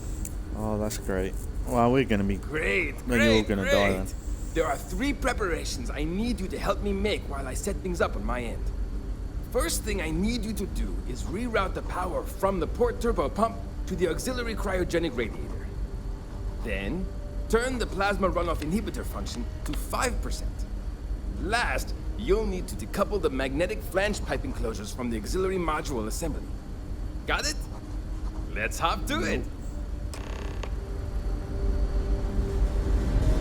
Oh, that's great. Well, we're gonna be... Great, then you're all gonna die then. There are 3 preparations I need you to help me make while I set things up on my end. First thing I need you to do is reroute the power from the port turbo pump to the auxiliary cryogenic radiator. Then, turn the plasma runoff inhibitor function to 5%. Last, you'll need to decouple the magnetic flange pipe enclosures from the auxiliary module assembly. Got it? Let's hop to it!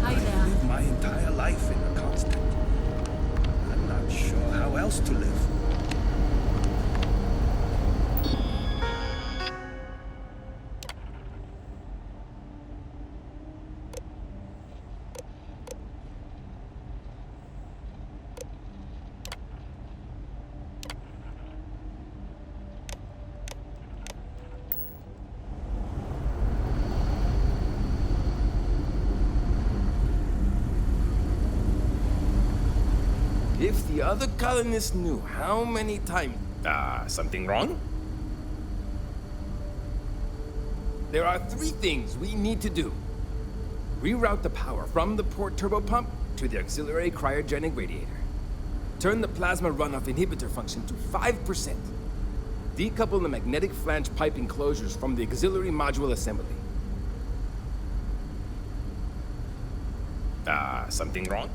I live my entire life in a constant. I'm not sure how else to live. If the other colonists knew how many times... something wrong? There are 3 things we need to do. Reroute the power from the port turbo pump to the auxiliary cryogenic radiator. Turn the plasma runoff inhibitor function to 5%. Decouple the magnetic flange pipe enclosures from the auxiliary module assembly. Something wrong?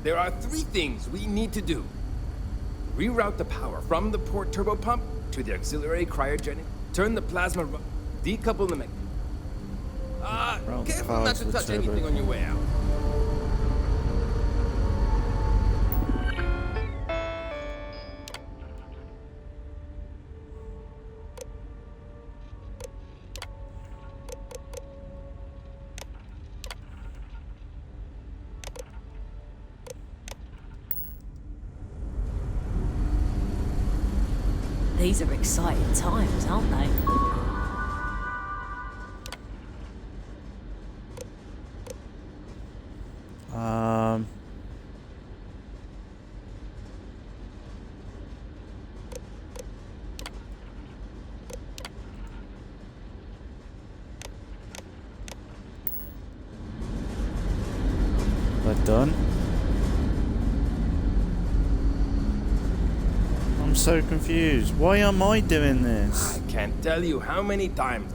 There are 3 things we need to do. Reroute the power from the port turbo pump to the auxiliary cryogenic. Turn the plasma decouple the careful not to touch anything on your way out. These are exciting times, aren't they? That done? I'm so confused. Why am I doing this? I can't tell you how many times...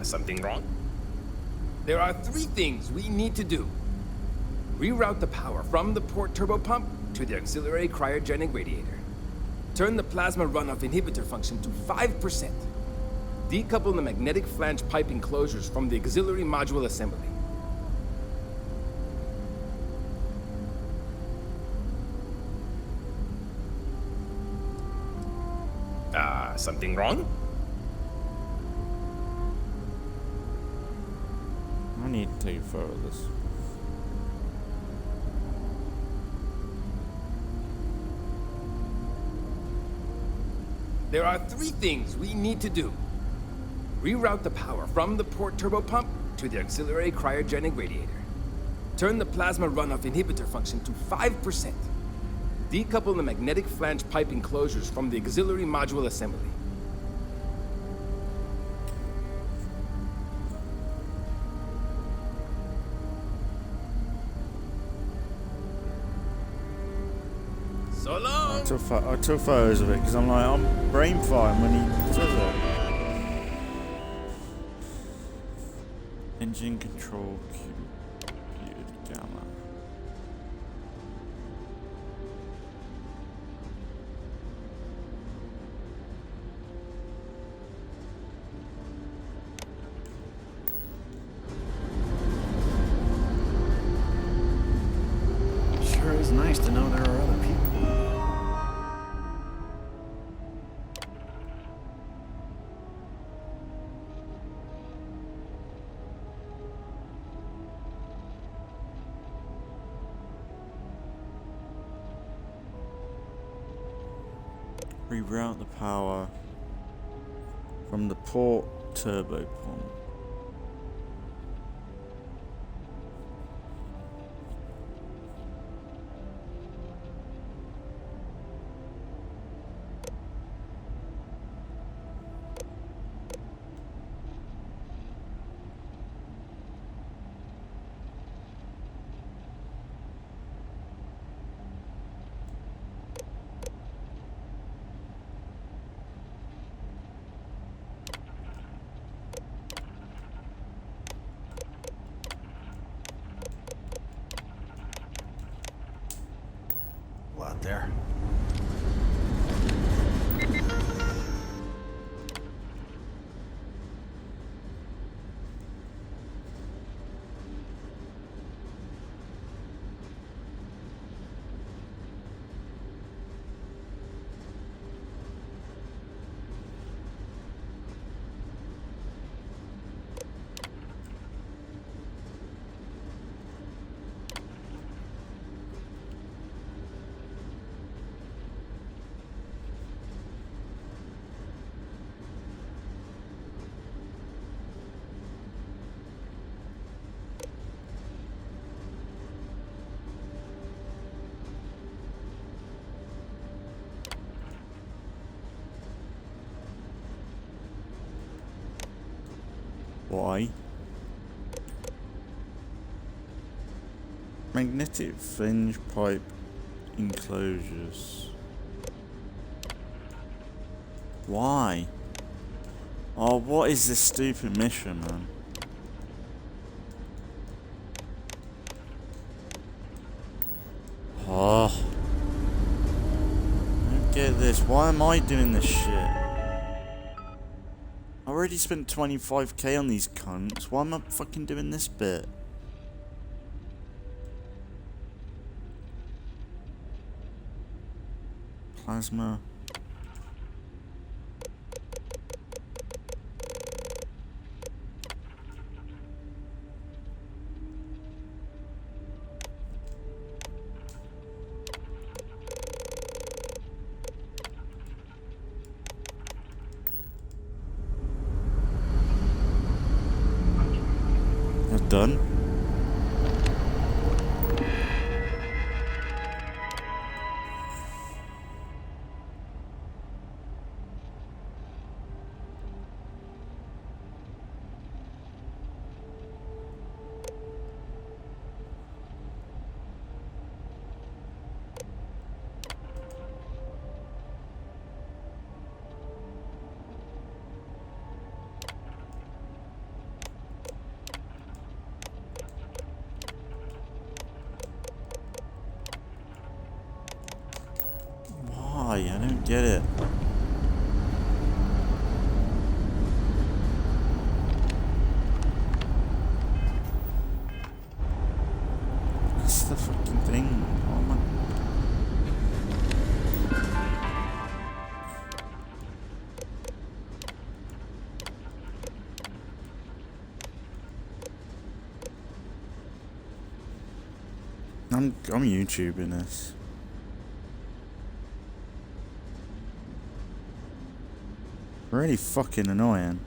something wrong? There are 3 things we need to do. Reroute the power from the port turbo pump to the auxiliary cryogenic radiator. Turn the plasma runoff inhibitor function to 5%. Decouple the magnetic flange pipe enclosures from the auxiliary module assembly. Something wrong? I need to take a photo of this. There are 3 things we need to do. Reroute the power from the port turbo pump to the auxiliary cryogenic radiator. Turn the plasma runoff inhibitor function to 5%. Decouple the magnetic flange pipe enclosures from the auxiliary module assembly. So long! I took photos of it because I'm like, I'm brain farting when he says it. Engine control computer gamma. Sure is nice to know there are other people. Reroute the power from the port turbo pump. Out there. Why? Magnetic flange pipe enclosures. Why? Oh, what is this stupid mission, man? Oh. I don't get this. Why am I doing this shit? I already spent 25k on these cunts. Why am I fucking doing this bit? Plasma. Done. I don't get it. That's the fucking thing. Oh my. I'm YouTubing this. Really fucking annoying.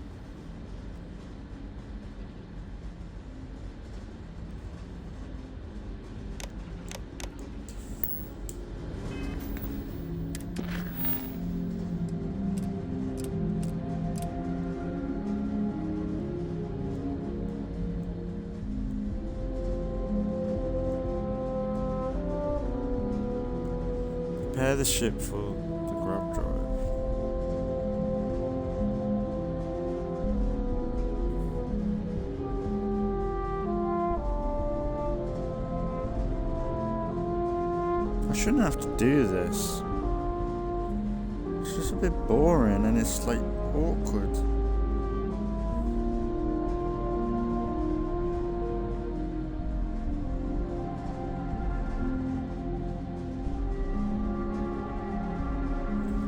Prepare the ship for the grab drive. I shouldn't have to do this. It's just a bit boring and it's like awkward.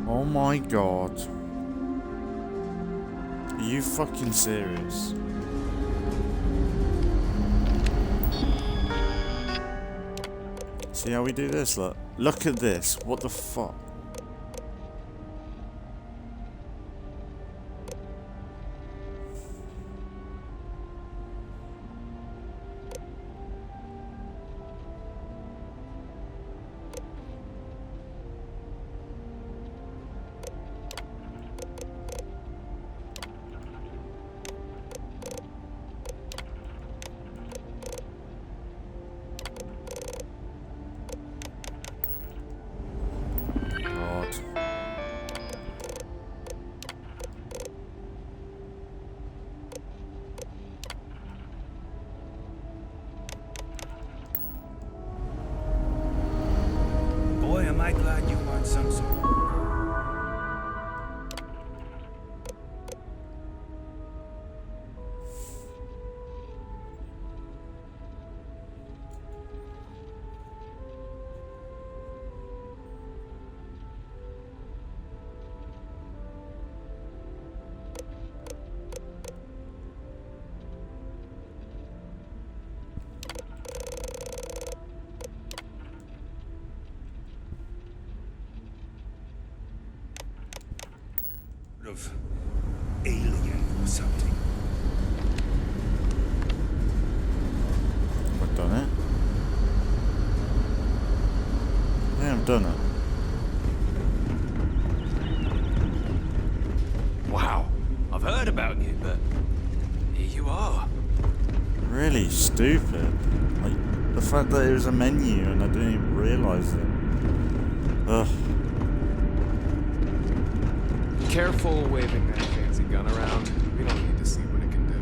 Oh my god. Are you fucking serious? See how we do this? Look at this. What the fuck? Boy, am I glad you weren't some sort. Of alien or something. I've done it. Yeah, I've done it. Wow, I've heard about you, but here you are. stupid. Like, the fact that it was a menu and I didn't even realise it. Ugh. Careful waving that fancy gun around. We don't need to see what it can do.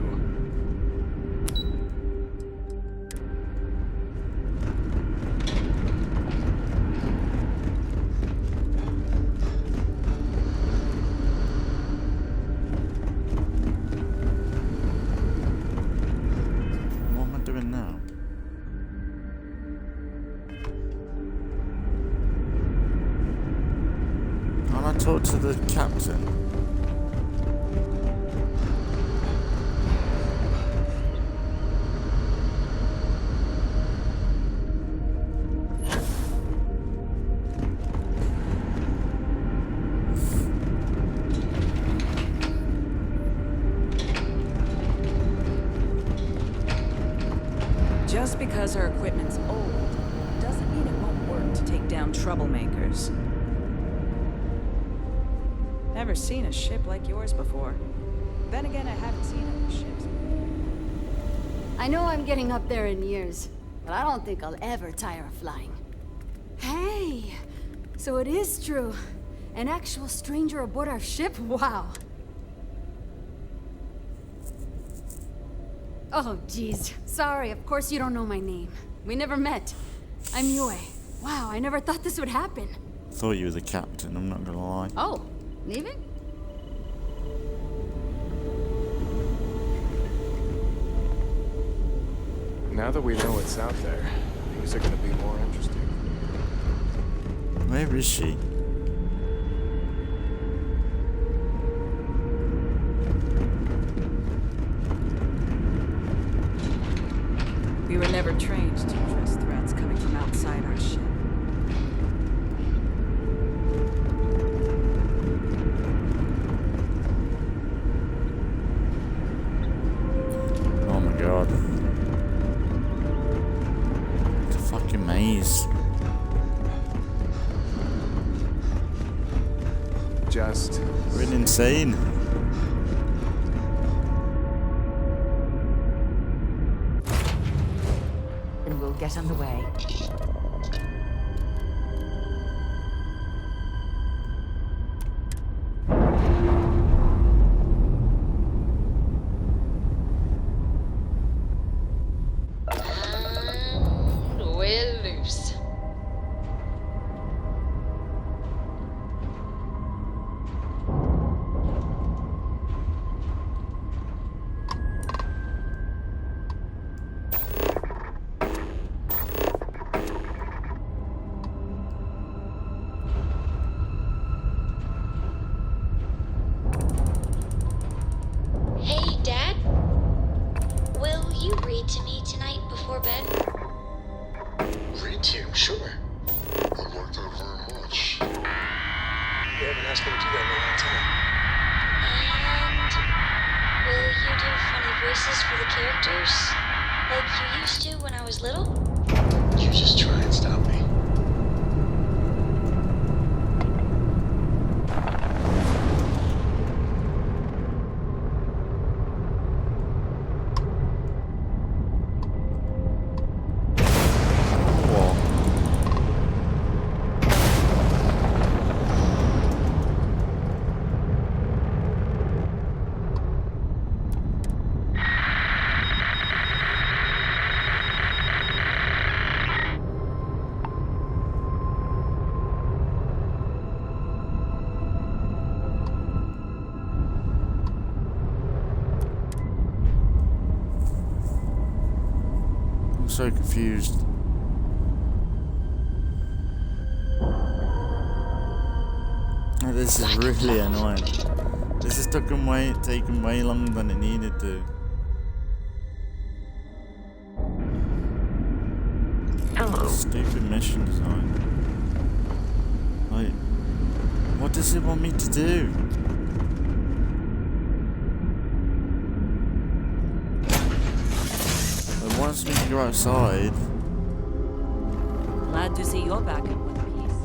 What am I doing now? Can't I talk to the captain? Just because our equipment's old doesn't mean it won't work to take down troublemakers. Never seen a ship like yours before. Then again, I haven't seen any ships. I know I'm getting up there in years, but I don't think I'll ever tire of flying. Hey! So it is true. An actual stranger aboard our ship? Wow. Oh, geez. Sorry, of course you don't know my name. We never met. I'm Yue. Wow, I never thought this would happen. Thought you were the captain, I'm not gonna lie. Oh, leaving? Now that we know what's out there, things are gonna be more interesting. Where is she? We were never trained to address threats coming from outside our ship. Oh my god. It's a fucking maze. Just... We're insane. And we'll get underway. We're loose. Hey, Dad? Will you read to me tonight before bed? Read to you, sure. I'd like that very much. You haven't asked me to do that in a long time. And will you do funny voices for the characters? Like you used to when I was little? You just try and stop me. I'm so confused. Oh, this is really annoying. This is taking way longer than it needed to. Stupid mission design. Like, what does it want me to do? It wants me to go outside. Glad to see you're back in one piece.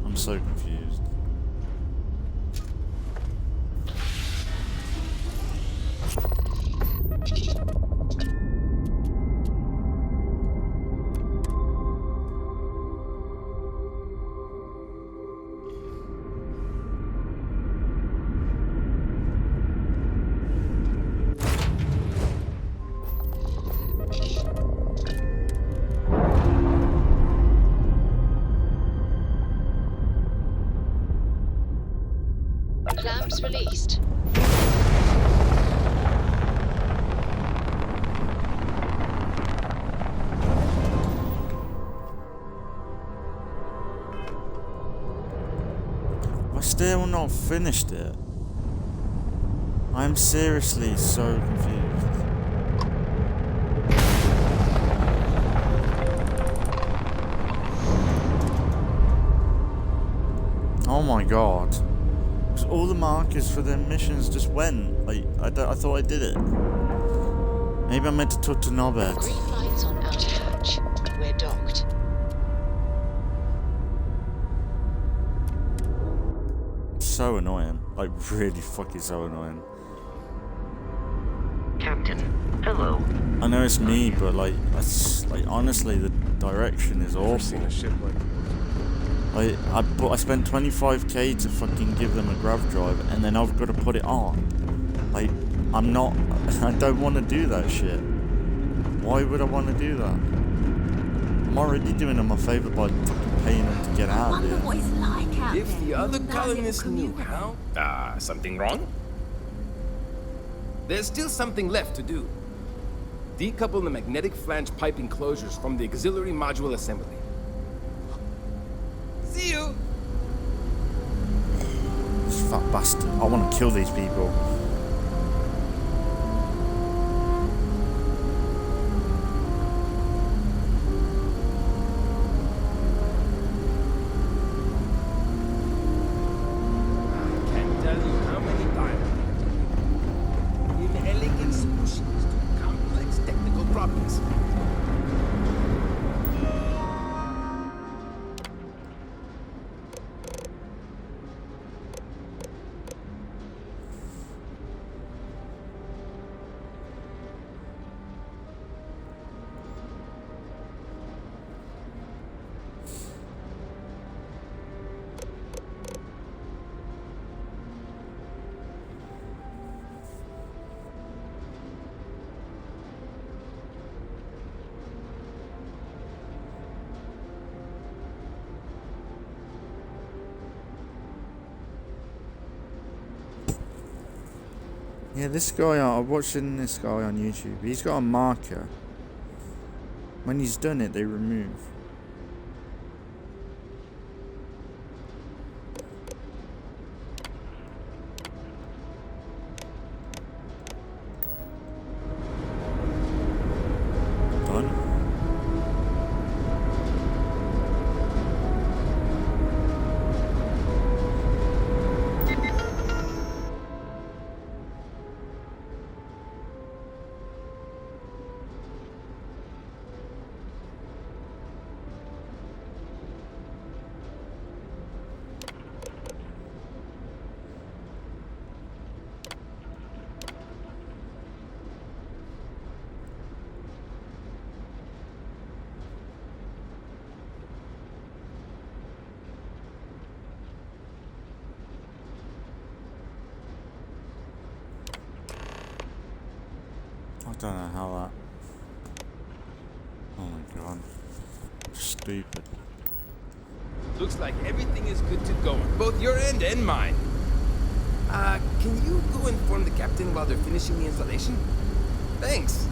I'm so confused. still not finished it. I'm seriously so confused. Oh my god. Because all the markers for their missions just went. Like, I thought I did it. Maybe I meant to talk to Norbert. Green lights on outer hatch. We're docked. So annoying. Like, really fucking so annoying. Captain, hello. I know it's me, but like, honestly, the direction is awful. Never seen a ship like Like, I spent 25k to fucking give them a grav drive, and then I've got to put it on. Like, I don't want to do that shit. Why would I want to do that? I'm already doing them a favor by fucking paying them to get out of here. If the other colonists knew how... something wrong? There's still something left to do. Decouple the magnetic flange pipe enclosures from the auxiliary module assembly. See you! This fat bastard. I want to kill these people. Yeah, this guy, I'm watching this guy on YouTube. He's got a marker. When he's done it, they remove. Done. I don't know how that... Oh my god. Stupid. Looks like everything is good to go on both your end and mine. Can you go inform the captain while they're finishing the installation? Thanks.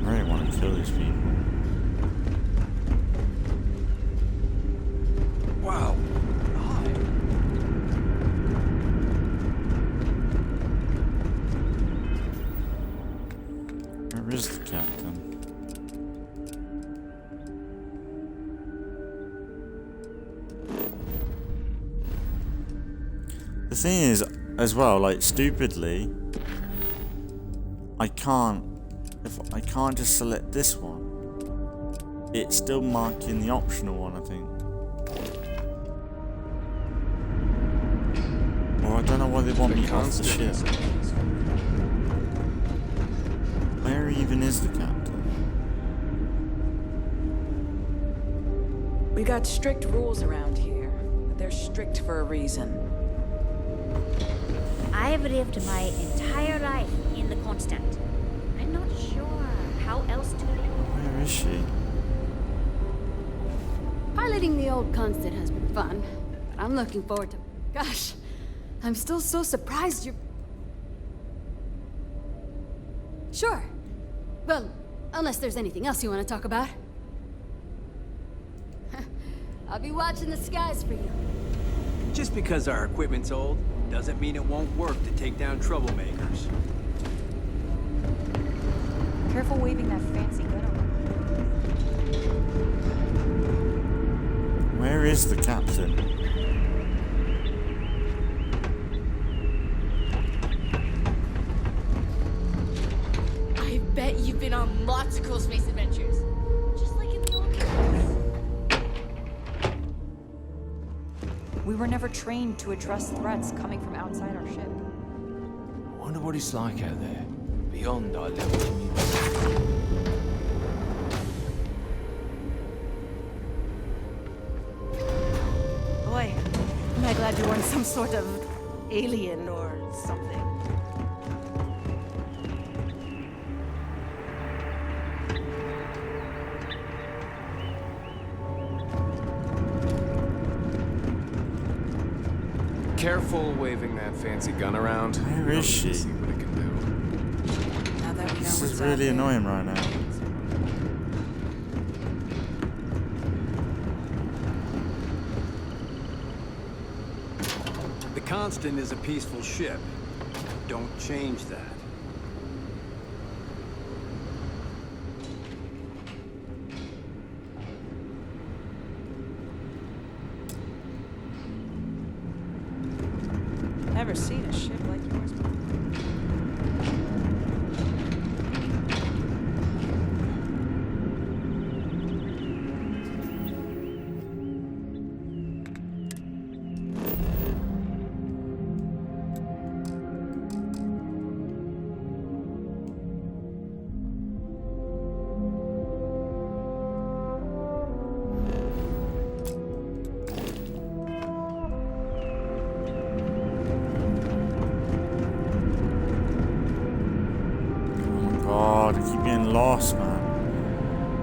I really want to kill these people. Wow. Where is the captain? The thing is, as well, like, stupidly, I can't just select this one. It's still marking the optional one, I think. Or I don't know why they want me off the ship. Where even is the captain? We got strict rules around here, but they're strict for a reason. I've lived my entire life in the Constant. I'm not sure how else to live. Where is she? Piloting the old Constant has been fun, but I'm looking forward to... Gosh, I'm still so surprised you... Sure. Well, unless there's anything else you want to talk about. I'll be watching the skies for you. Just because our equipment's old doesn't mean it won't work to take down troublemakers. Careful waving that fancy gun around. Where is the captain? I bet you've been on lots of cool space adventures. Just like in the old days. We were never trained to address threats coming from outside our ship. Wonder what it's like out there, beyond our level of community. Boy, am I glad you weren't some sort of alien or something. Careful waving that fancy gun around. Where is she? See what it can do. Now that we know This what's is out really there. annoying right now. The Constant is a peaceful ship. Don't change that. Never seen a ship like yours before. God, I keep getting lost, man.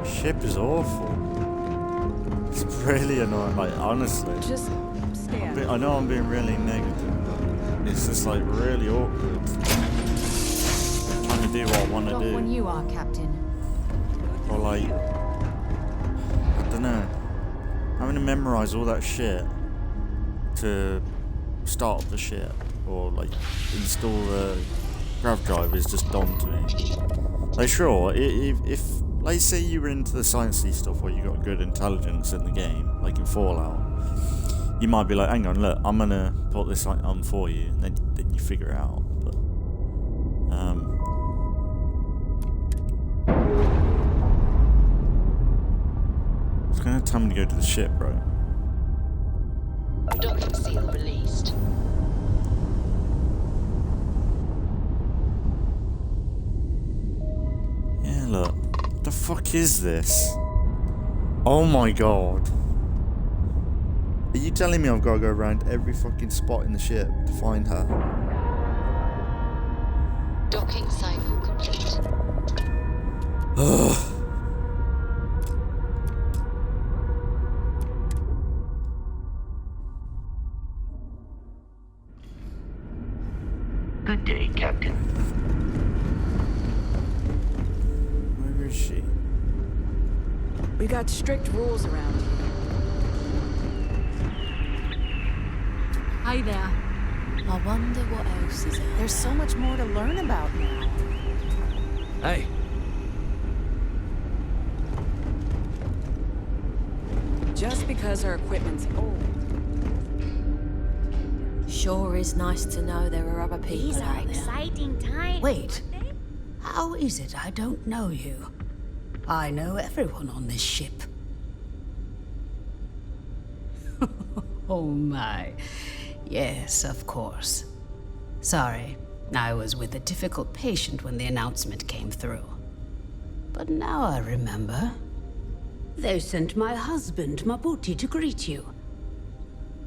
Ship is awful. It's really annoying, like, honestly. Just stay out. I know I'm being really negative, but it's just, like, really awkward. Trying to do what I want to Not do. when you are, Captain. Or, like, I don't know. Having to memorize all that shit to start up the ship or, like, install the grav drive is just dumb to me. Like, sure, if like, say you were into the sciencey stuff where you got good intelligence in the game, like in Fallout, you might be like, hang on, look, I'm gonna put this on for you, and then you figure it out. But it's gonna tell me to go to the ship, right? Docking seal released. Yeah, look. What the fuck is this? Oh my god. Are you telling me I've got to go around every fucking spot in the ship to find her? Docking cycle complete. Ugh. Good day, Captain. Where is she? We got strict rules around here. Hi there. I wonder what else is out there. There's so much more to learn about now. Hey. Just because our equipment's old. Sure is nice to know there are other people These are out there. exciting times. Wait. How is it I don't know you? I know everyone on this ship. Oh my. Yes, of course. Sorry, I was with a difficult patient when the announcement came through. But now I remember. They sent my husband, Mabuti, to greet you.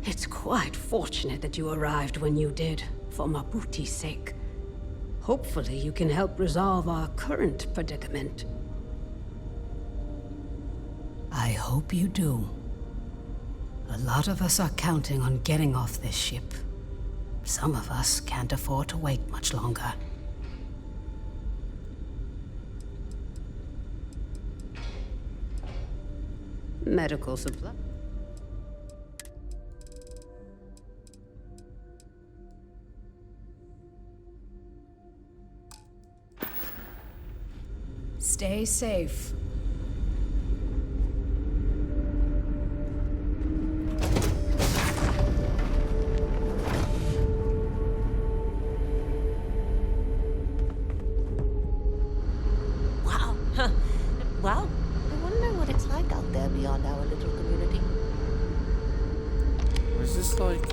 It's quite fortunate that you arrived when you did, for Mabuti's sake. Hopefully you can help resolve our current predicament. I hope you do. A lot of us are counting on getting off this ship. Some of us can't afford to wait much longer. Medical supply. Stay safe. Wow. Wow. I wonder what it's like out there beyond our little community. Was this like,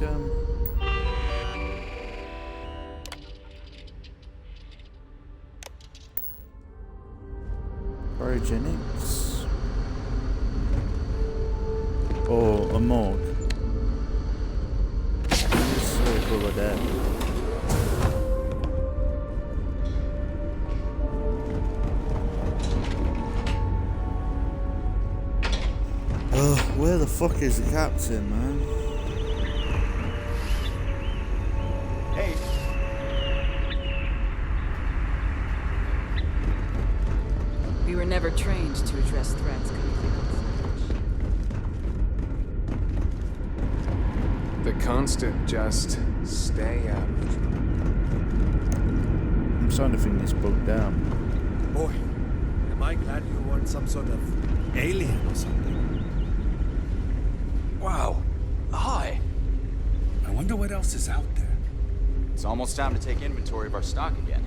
cryogenics? Or a morgue? This is cool with that. Where the fuck is the captain, man? Hey. We were never trained to address threats. The constant just stay out of trouble. I'm starting to think this bugged down. Boy, am I glad you weren't some sort of alien or something. Wow. Hi. I wonder what else is out there. It's almost time to take inventory of our stock again.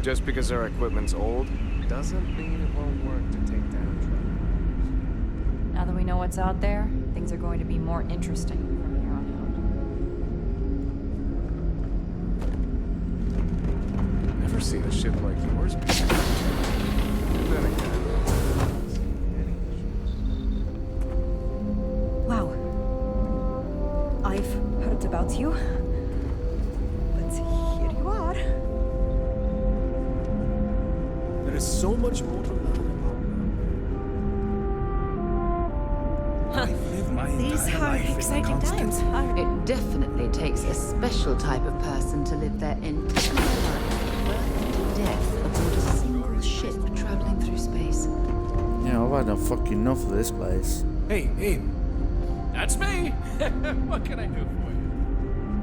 Just because our equipment's old doesn't mean it won't work to take down trouble. Now that we know what's out there, things are going to be more interesting from here on Never seen a ship like yours before. Then again, Wow. I've heard about you. But here you are. There is so much more to learn about. I've lived my These entire are life in the exciting constant. times. It definitely takes a special type of person to live their entire life, birth to death, aboard a single ship traveling through space. Yeah, I've had fucking enough of this place. Hey, Abe. That's me! What can I do for you?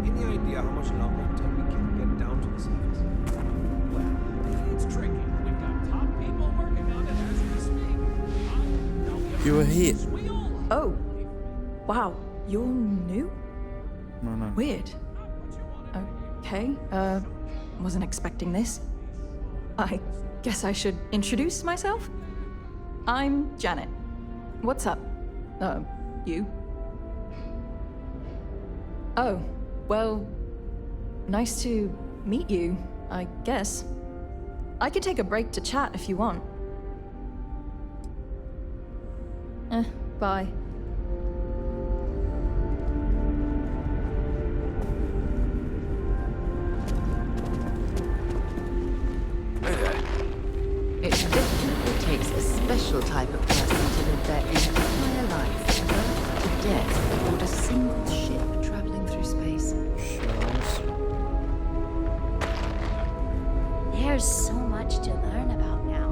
Any idea how much longer until we can get down to the surface? Well, it's tricky. We've got top people working on it as we speak. You were here. Oh. Wow. You're new? No. Weird. Okay. Wasn't expecting this. I guess I should introduce myself? I'm Janet. What's up? You? Oh, well, nice to meet you, I guess. I could take a break to chat if you want. Bye. It definitely takes a special type of person to live their entire life, birth to death, aboard a single ship traveling through space. There's so much to learn about now.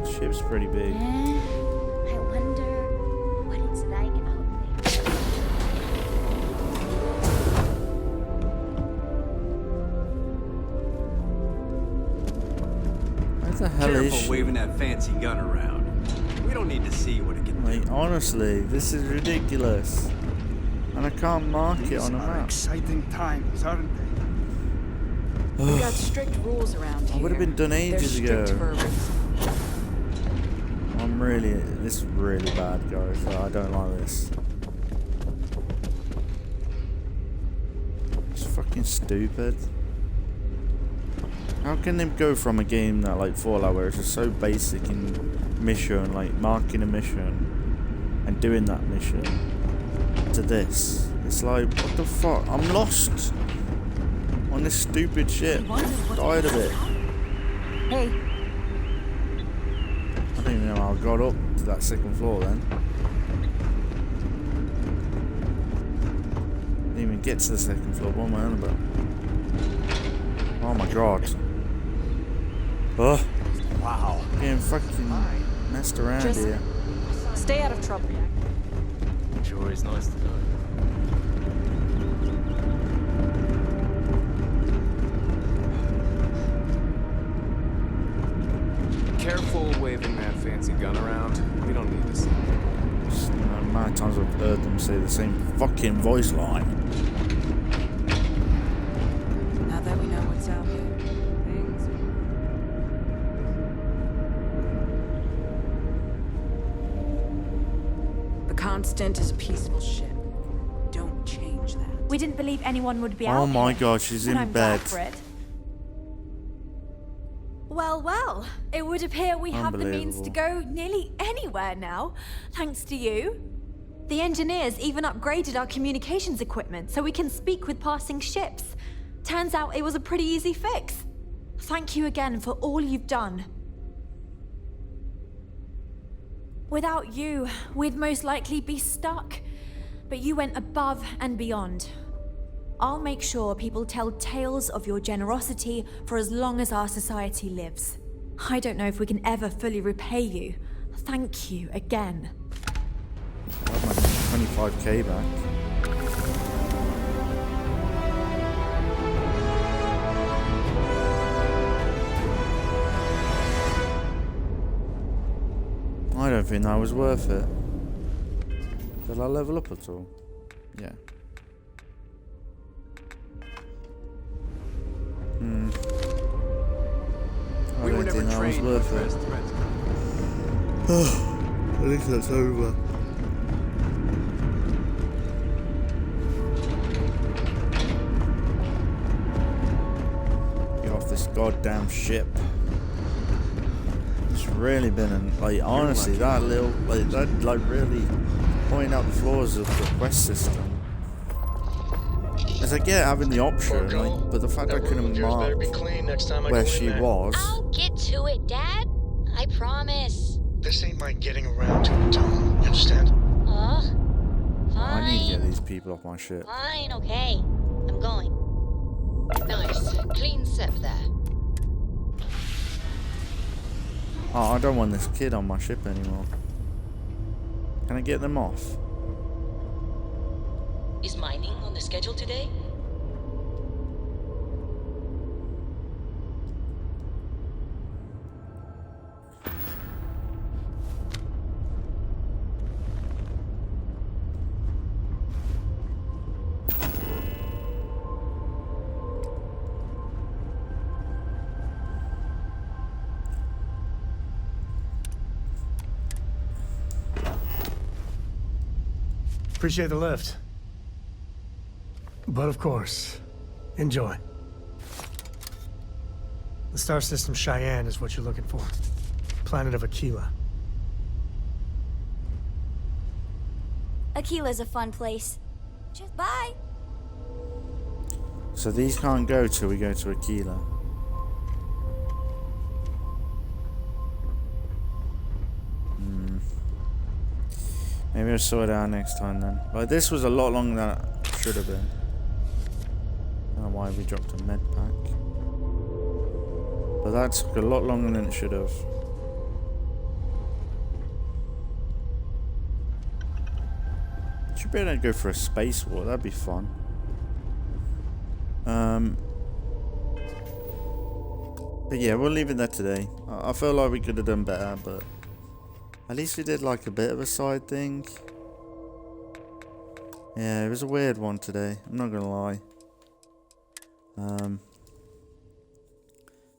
Ship's pretty big. I wonder what it's like out there. What the hell is Careful she? waving that fancy gun around. We don't need to see what it can do. Like, honestly, this is ridiculous. And I can't mark it on a map. Exciting times, aren't they? We've got strict rules around here. I would have been done ages They're ago. strict for a reason. This is really bad, guys. I don't like this. It's fucking stupid. How can they go from a game that like Fallout where it's just so basic in mission, like marking a mission and doing that mission, to this? It's like, what the fuck? I'm lost on this stupid ship. Tired of it. Hey. I don't even know how I got up to that second floor then. Didn't even get to the second floor. What am I on about? Oh my god. Oh. Wow. Getting fucking messed around Just here. stay out of trouble. Sure is nice to know. heard them say the same fucking voice line. Now that we know what's out there, the Constant is a peaceful ship. Don't change that. We didn't believe anyone would be out Oh my here, god, she's and in I'm bed. glad for it. Well, well, it would appear we have the means to go nearly anywhere now, thanks to you. The engineers even upgraded our communications equipment so we can speak with passing ships. Turns out it was a pretty easy fix. Thank you again for all you've done. Without you, we'd most likely be stuck. But you went above and beyond. I'll make sure people tell tales of your generosity for as long as our society lives. I don't know if we can ever fully repay you. Thank you again. I have my 25k back. I don't think that was worth it. Did I level up at all? Yeah. I don't think that was worth it. At least that's over. Get off this goddamn ship. It's really been like honestly that little that really pointing out the flaws of the quest system. As I get having the option, like, but the fact I couldn't mark where she was. I'll get to it, Dad. I promise. This ain't my getting around to it, Tom. You understand? Fine. I need to get these people off my ship. Fine, okay. I'm going. Nice. Clean sep there. Oh, I don't want this kid on my ship anymore. Can I get them off? Is mining on the schedule today? Appreciate the lift. But of course, enjoy. The star system Cheyenne is what you're looking for. Planet of Aquila. Aquila's a fun place. Just bye. So these can't go till we go to Aquila. Maybe I'll sort it out next time then. Like this was a lot longer than it should have been. I don't know why we dropped a med pack. But that took a lot longer than it should have. Should be able to go for a space war, that'd be fun. But yeah, we'll leave it there today. I feel like we could have done better, but at least we did like a bit of a side thing. Yeah, it was a weird one today, I'm not gonna lie.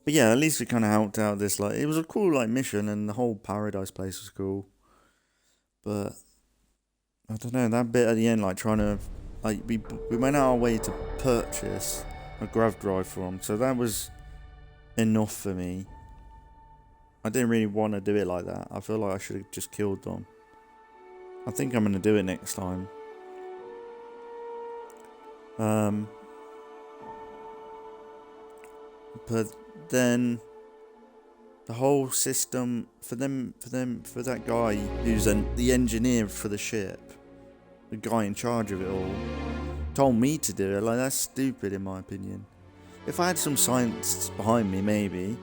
But yeah, at least we kind of helped out this, like, it was a cool like mission and the whole paradise place was cool. But I don't know, that bit at the end, like trying to, like we went out our way to purchase a grav drive for them, so that was enough for me. I didn't really want to do it like that. I feel like I should have just killed them. I think I'm going to do it next time. But then the whole system for that guy who's the engineer for the ship, the guy in charge of it all, told me to do it. Like, that's stupid in my opinion. If I had some science behind me, maybe.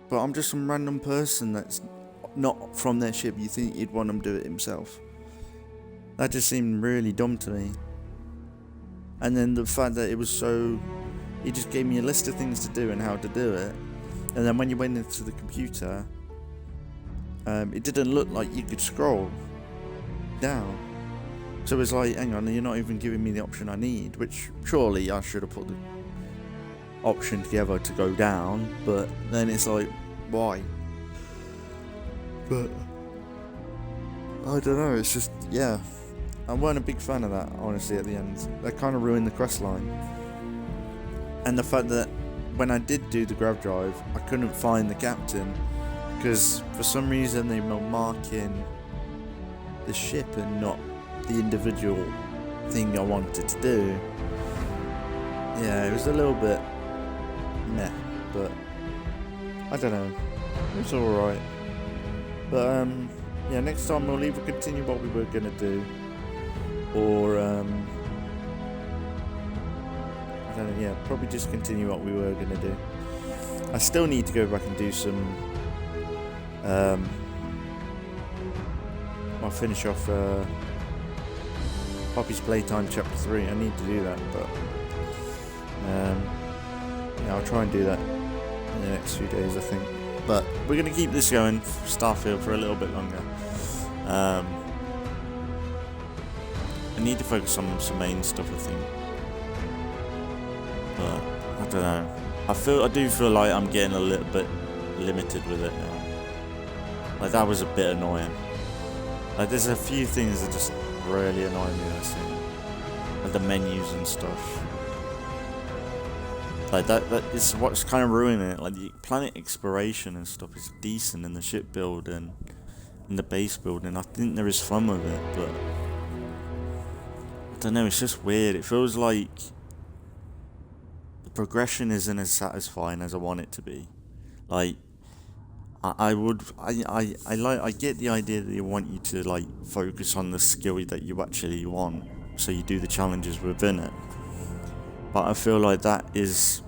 But I'm just some random person that's not from their ship. You think you'd want him to do it himself. That just seemed really dumb to me. And then the fact that it was so... He just gave me a list of things to do and how to do it. And then when you went into the computer, it didn't look like you could scroll down. So it's like, hang on, you're not even giving me the option I need, which surely I should have put the option together to go down, but then it's like, why? But I don't know, it's just, yeah, I weren't a big fan of that, honestly, at the end. That kind of ruined the quest line. And the fact that when I did do the grav drive, I couldn't find the captain, because for some reason they were marking the ship and not the individual thing I wanted to do. Yeah, it was a little bit meh, but I don't know, it was alright. But yeah, next time we'll either continue what we were gonna do, or I don't know, yeah, probably just continue what we were gonna do. I still need to go back and do some I'll finish off Poppy's Playtime Chapter 3. I need to do that, but yeah, I'll try and do that in the next few days, I think. But we're going to keep this going, Starfield, for a little bit longer. I need to focus on some main stuff, I think. But I don't know. I do feel like I'm getting a little bit limited with it now. Like, that was a bit annoying. Like, there's a few things that just really annoy me, I think. Like the menus and stuff. Like, that is what's kind of ruining it. Like, the planet exploration and stuff is decent, and the ship building and the base building. I think there is fun with it, but I don't know, it's just weird. It feels like the progression isn't as satisfying as I want it to be. Like, I get the idea that they want you to, like, focus on the skill that you actually want, so you do the challenges within it. But I feel like that is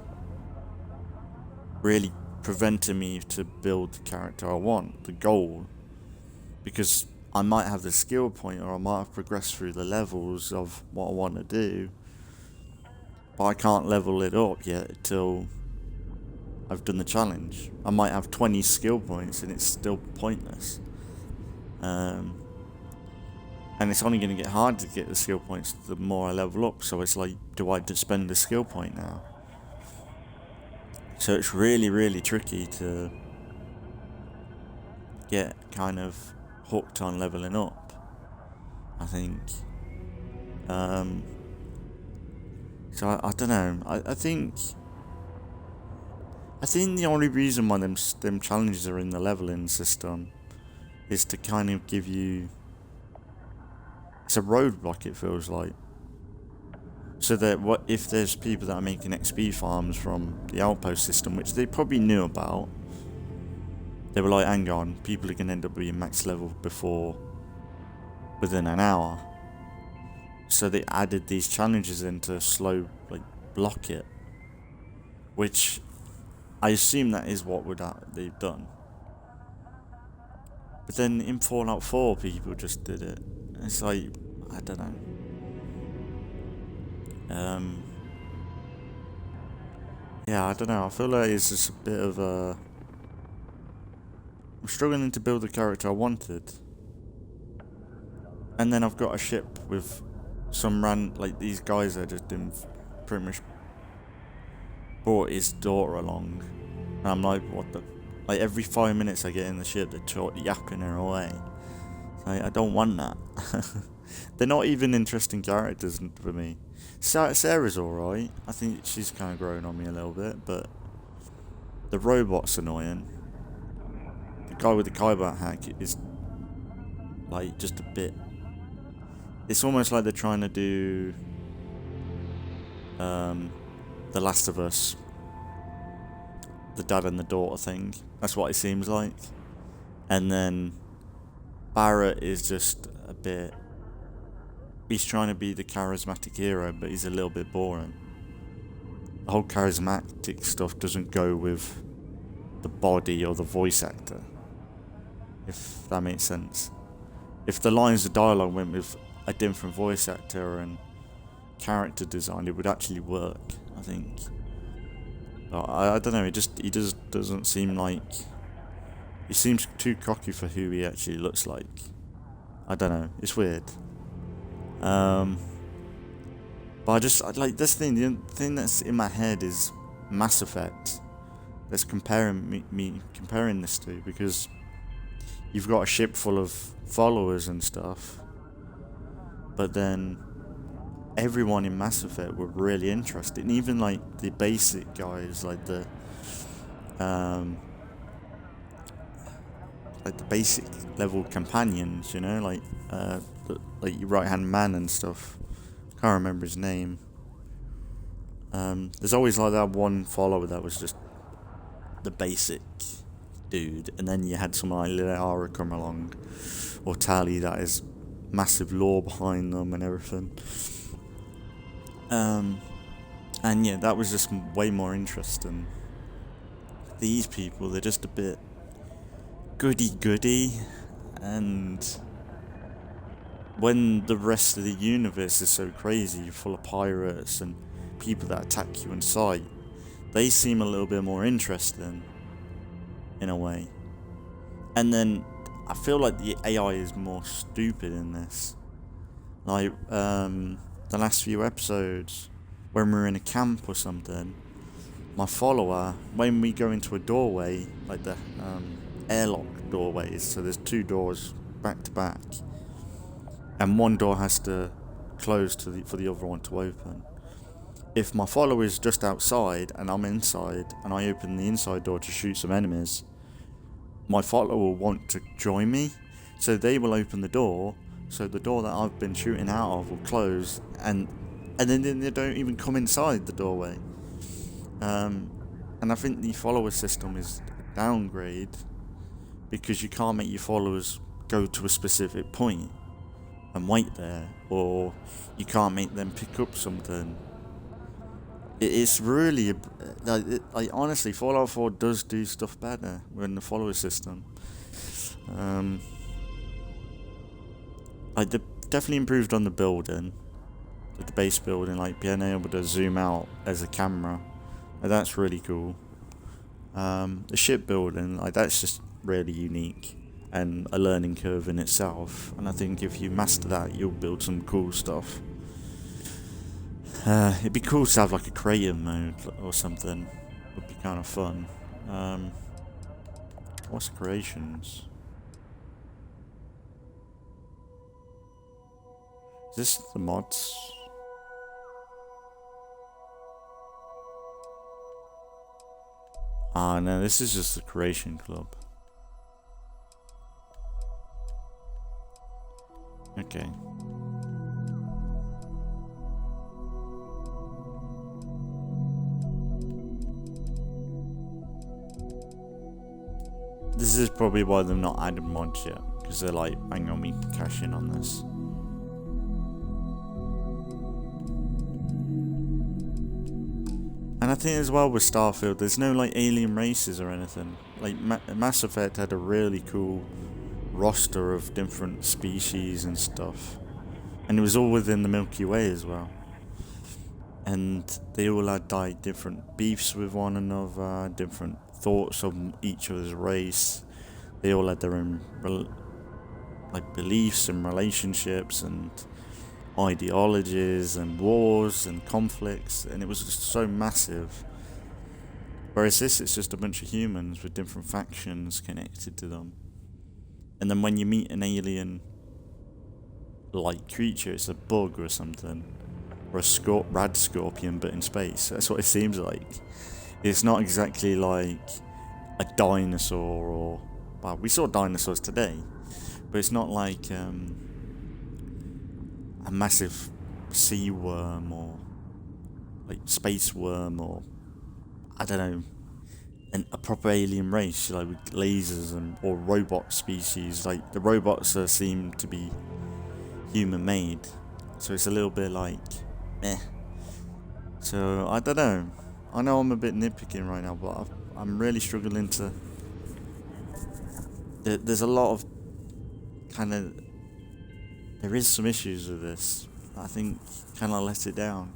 really preventing me to build the character I want, the goal. Because I might have the skill point, or I might have progressed through the levels of what I want to do, but I can't level it up yet until I've done the challenge. I might have 20 skill points and it's still pointless. And it's only going to get harder to get the skill points the more I level up. So it's like, do I just spend the skill point now? So it's really, really tricky to get kind of hooked on leveling up, I think. So I don't know. I think the only reason why them challenges are in the leveling system is to kind of give you... It's a roadblock, it feels like. So that what if there's people that are making XP farms from the outpost system, which they probably knew about, they were like, hang on, people are going to end up being max level within an hour. So they added these challenges in to slow, like, block it. Which I assume that is what they've done. But then in Fallout 4, people just did it. It's like, I don't know. Yeah, I don't know. I feel like it's just a bit of a... I'm struggling to build the character I wanted. And then I've got a ship with some like these guys that just didn't pretty much brought his daughter along. And I'm like, what the... Like, every 5 minutes I get in the ship, they're yapping her away. Like, I don't want that. They're not even interesting characters for me. Sarah's alright. I think she's kind of growing on me a little bit, but the robot's annoying. The guy with the Kaibat hack is, like, just a bit... It's almost like they're trying to do The Last of Us, the dad and the daughter thing. That's what it seems like. And then Barrett is just a bit... He's trying to be the charismatic hero, but he's a little bit boring. The whole charismatic stuff doesn't go with the body or the voice actor, if that makes sense. If the lines of dialogue went with a different voice actor and character design, it would actually work, I think. But I don't know, he just doesn't seem like... He seems too cocky for who he actually looks like. I don't know, it's weird. But like this thing. The thing that's in my head is Mass Effect. That's comparing comparing this to, because you've got a ship full of followers and stuff, but then everyone in Mass Effect were really interested, and even like the basic guys, like the basic level companions, you know, like your right hand man and stuff. Can't remember his name. There's always like that one follower that was just the basic dude, and then you had someone like Liara come along, or Tali, that is massive lore behind them and everything. And yeah, that was just way more interesting. These people, they're just a bit goody-goody, and when the rest of the universe is so crazy, you're full of pirates and people that attack you in sight, they seem a little bit more interesting, in a way. And then I feel like the AI is more stupid in this. Like, the last few episodes, when we're in a camp or something, my follower, when we go into a doorway, like the airlock doorways, so there's 2 doors back to back, and one door has to close for the other one to open. If my follower is just outside and I'm inside, and I open the inside door to shoot some enemies, my follower will want to join me, so they will open the door, so the door that I've been shooting out of will close, and then they don't even come inside the doorway. And I think the follower system is a downgrade, because you can't make your followers go to a specific point and wait there, or you can't make them pick up something. It's really, like honestly, Fallout 4 does do stuff better with the follower system. Like, they definitely improved on the building, the base building, like being able to zoom out as a camera. Like, that's really cool. The ship building, like, that's just really unique and a learning curve in itself. And I think if you master that, you'll build some cool stuff. It'd be cool to have like a creative mode or something. Would be kind of fun. What's creations? Is this the mods? Ah, no, this is just the creation club. Okay. This is probably why they've not added mods yet, because they're like, hang on, we can cash in on this. And I think as well with Starfield, there's no like alien races or anything. Like Mass Effect had a really cool roster of different species and stuff, and it was all within the Milky Way as well. And they all had like different beefs with one another, different thoughts of each other's race. They all had their own like beliefs and relationships and ideologies and wars and conflicts, and it was just so massive. Whereas this, it's just a bunch of humans with different factions connected to them. And then when you meet an alien like creature, it's a bug or something, or a rad scorpion but in space. That's what it seems like. It's not exactly like a dinosaur, or, well, we saw dinosaurs today, but it's not like a massive sea worm or like space worm, or I don't know, a proper alien race, like with lasers or robot species. Like the robots seem to be human made, so it's a little bit like meh. So I don't know. I know I'm a bit nitpicking right now, but I'm really struggling to. There's a lot of kind of. There is some issues with this. I think kind of let it down.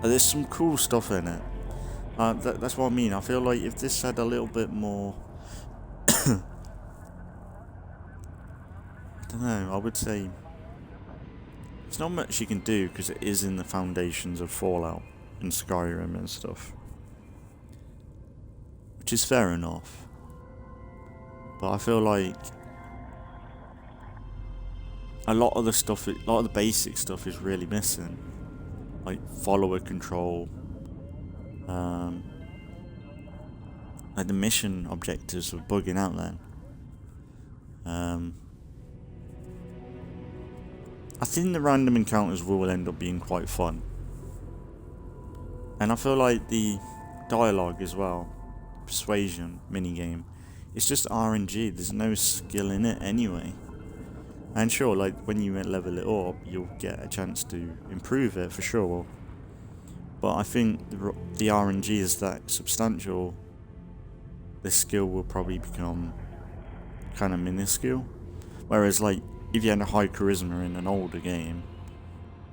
There's some cool stuff in it. That's what I mean. I feel like if this had a little bit more. I don't don't know, I would say there's not much you can do because it is in the foundations of Fallout and Skyrim and stuff, which is fair enough. But I feel like a lot of the basic stuff is really missing, like follower control, like the mission objectives are bugging out then. I think the random encounters will end up being quite fun. And I feel like the dialogue as well, persuasion minigame, it's just RNG, there's no skill in it anyway. And sure, like when you level it up, you'll get a chance to improve it for sure. But I think the RNG is that substantial, the skill will probably become kind of minuscule. Whereas like, if you had a high charisma in an older game,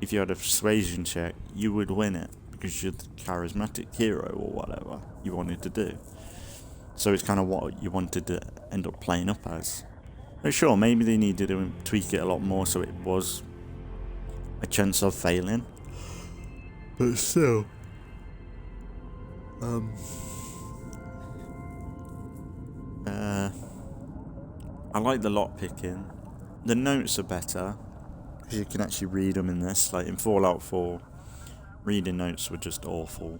if you had a persuasion check, you would win it because you're the charismatic hero or whatever you wanted to do. So it's kind of what you wanted to end up playing up as. But sure, maybe they needed to tweak it a lot more so it was a chance of failing. But still, I like the lock picking. The notes are better because you can actually read them in this. Like in Fallout 4, reading notes were just awful,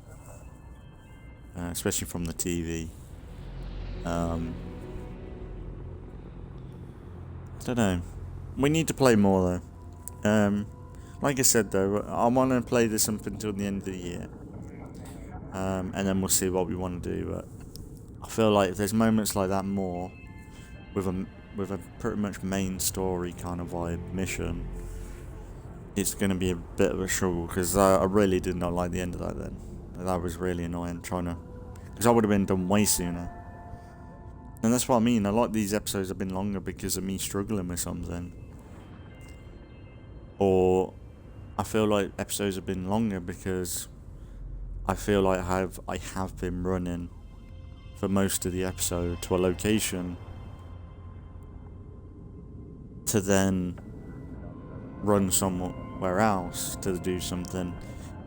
especially from the TV. I don't know. We need to play more though. Like I said though, I want to play this up until the end of the year, and then we'll see what we want to do. But I feel like if there's moments like that more, with a pretty much main story kind of vibe mission, it's going to be a bit of a struggle because I really did not like the end of that then. That was really annoying because I would have been done way sooner. And that's what I mean, I like these episodes have been longer because of me struggling with something. Or I feel like episodes have been longer because I feel like I have been running for most of the episode to a location to then run somewhere else to do something,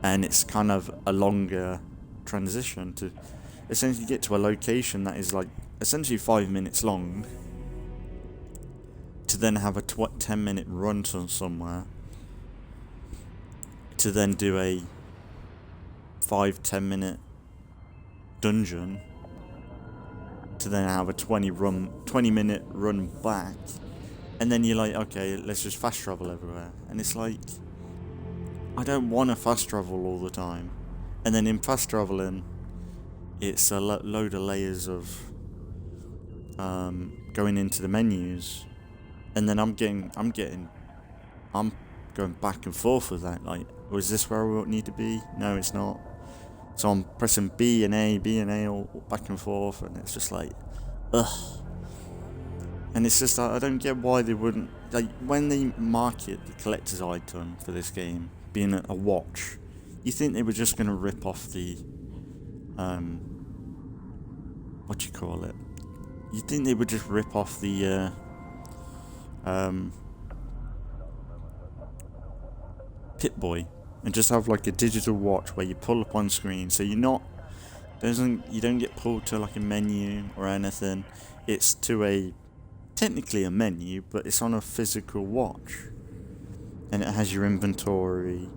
and it's kind of a longer transition to essentially get to a location that is like essentially 5 minutes long to then have a 10-minute run to somewhere to then do a 5-10 minute dungeon to then have a 20-minute run back. And then you're like, okay, let's just fast travel everywhere. And it's like, I don't want to fast travel all the time. And then in fast traveling, it's a load of layers of going into the menus. And then I'm going back and forth with that. Like, is this where we need to be? No, it's not. So I'm pressing B and A all back and forth. And it's just like, ugh. And it's just, I don't get why they wouldn't, like, when they market the collector's item for this game, being a watch, you think they were just going to rip off the, what do you call it? You think they would just rip off the, Pip-Boy, and just have like a digital watch where you pull up on screen, so you don't get pulled to like a menu or anything. It's to technically a menu, but it's on a physical watch, and it has your inventory,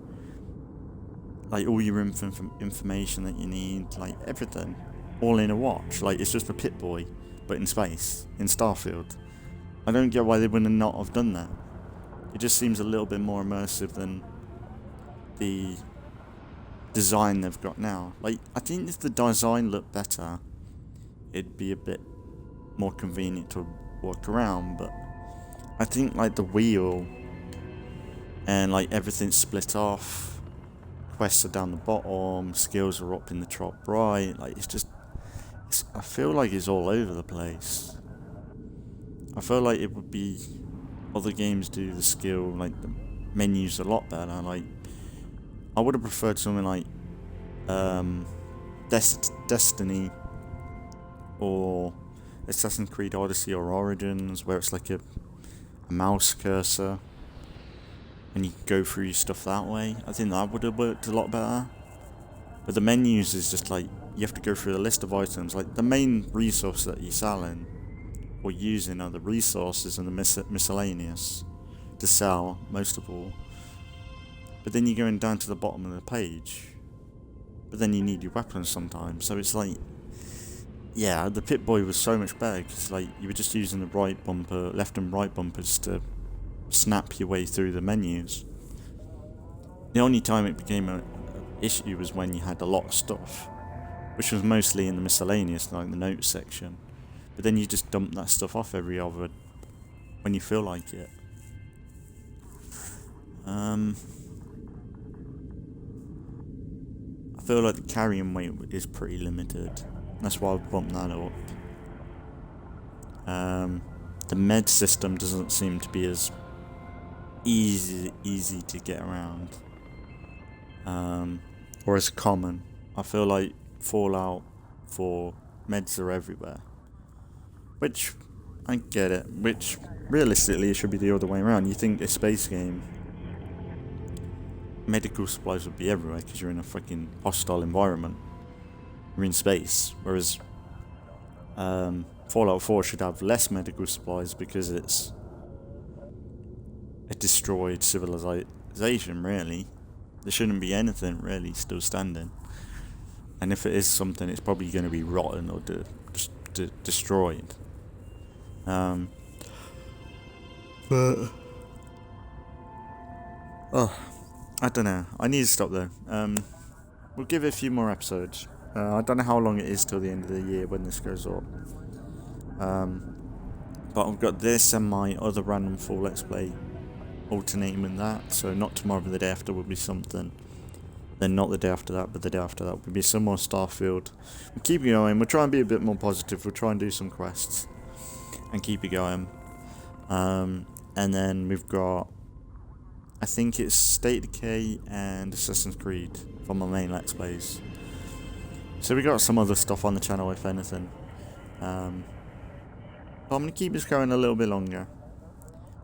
like all your information that you need, like everything, all in a watch. Like it's just a Pip-Boy, but in space, in Starfield. I don't get why they would not have done that. It just seems a little bit more immersive than the design they've got now. Like, I think if the design looked better, it'd be a bit more convenient to walk around, but I think like the wheel and like everything's split off, quests are down the bottom, skills are up in the top right, like I feel like it's all over the place. I feel like it would be, other games do the skill, like the menus a lot better. Like I would have preferred something like Destiny or Assassin's Creed Odyssey or Origins, where it's like a a mouse cursor, and you can go through your stuff that way. I think that would have worked a lot better. But the menus is just like, you have to go through the list of items. Like, the main resource that you're selling or using are the resources and the miscellaneous to sell, most of all. But then you're going down to the bottom of the page. But then you need your weapons sometimes. So it's like, yeah, the Pip-Boy was so much better because like you were just using the right bumper, left and right bumpers to snap your way through the menus. The only time it became an issue was when you had a lot of stuff, which was mostly in the miscellaneous, like the notes section. But then you just dump that stuff off every other when you feel like it. I feel like the carrying weight is pretty limited. That's why I've bumped that up. The med system doesn't seem to be as easy to get around, or as common. I feel like Fallout 4 meds are everywhere, which I get it, which realistically it should be the other way around. You think a space game, medical supplies would be everywhere because you're in a freaking hostile environment, you're in space, whereas Fallout 4 should have less medical supplies because it's a destroyed civilization, really. There shouldn't be anything really still standing. And if it is something, it's probably going to be rotten or destroyed. But I don't know. I need to stop though. We'll give it a few more episodes. I don't know how long it is till the end of the year when this goes up. But I've got this and my other random full Let's Play alternating with that. So not tomorrow, but the day after will be something. Then not the day after that, but the day after that will be some more STARFIELD. We'll keep going. We'll try and be a bit more positive. We'll try and do some quests and keep it going. And then we've got, I think it's State of Decay and Assassin's Creed for my main Let's Plays. So we got some other stuff on the channel, if anything. But I'm going to keep this going a little bit longer.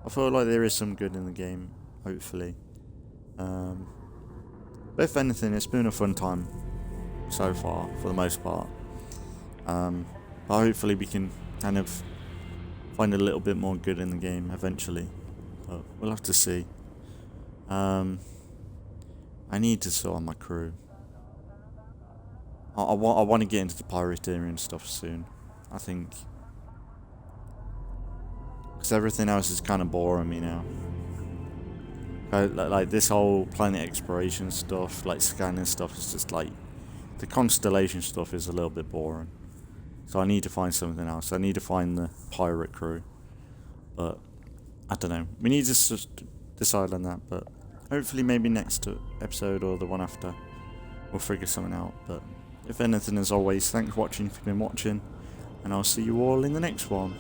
I feel like there is some good in the game, hopefully. But if anything, it's been a fun time so far, for the most part. But hopefully we can kind of find a little bit more good in the game eventually. But we'll have to see. I need to sort on my crew. I want to get into the pirateering stuff soon, I think. Because everything else is kind of boring me now. Like this whole planet exploration stuff, like scanning stuff, is just like, the constellation stuff is a little bit boring. So I need to find something else. I need to find the pirate crew. But I don't know. We need to just decide on that. But hopefully maybe next episode or the one after we'll figure something out. But if anything, as always, thanks for watching if you've been watching. And I'll see you all in the next one.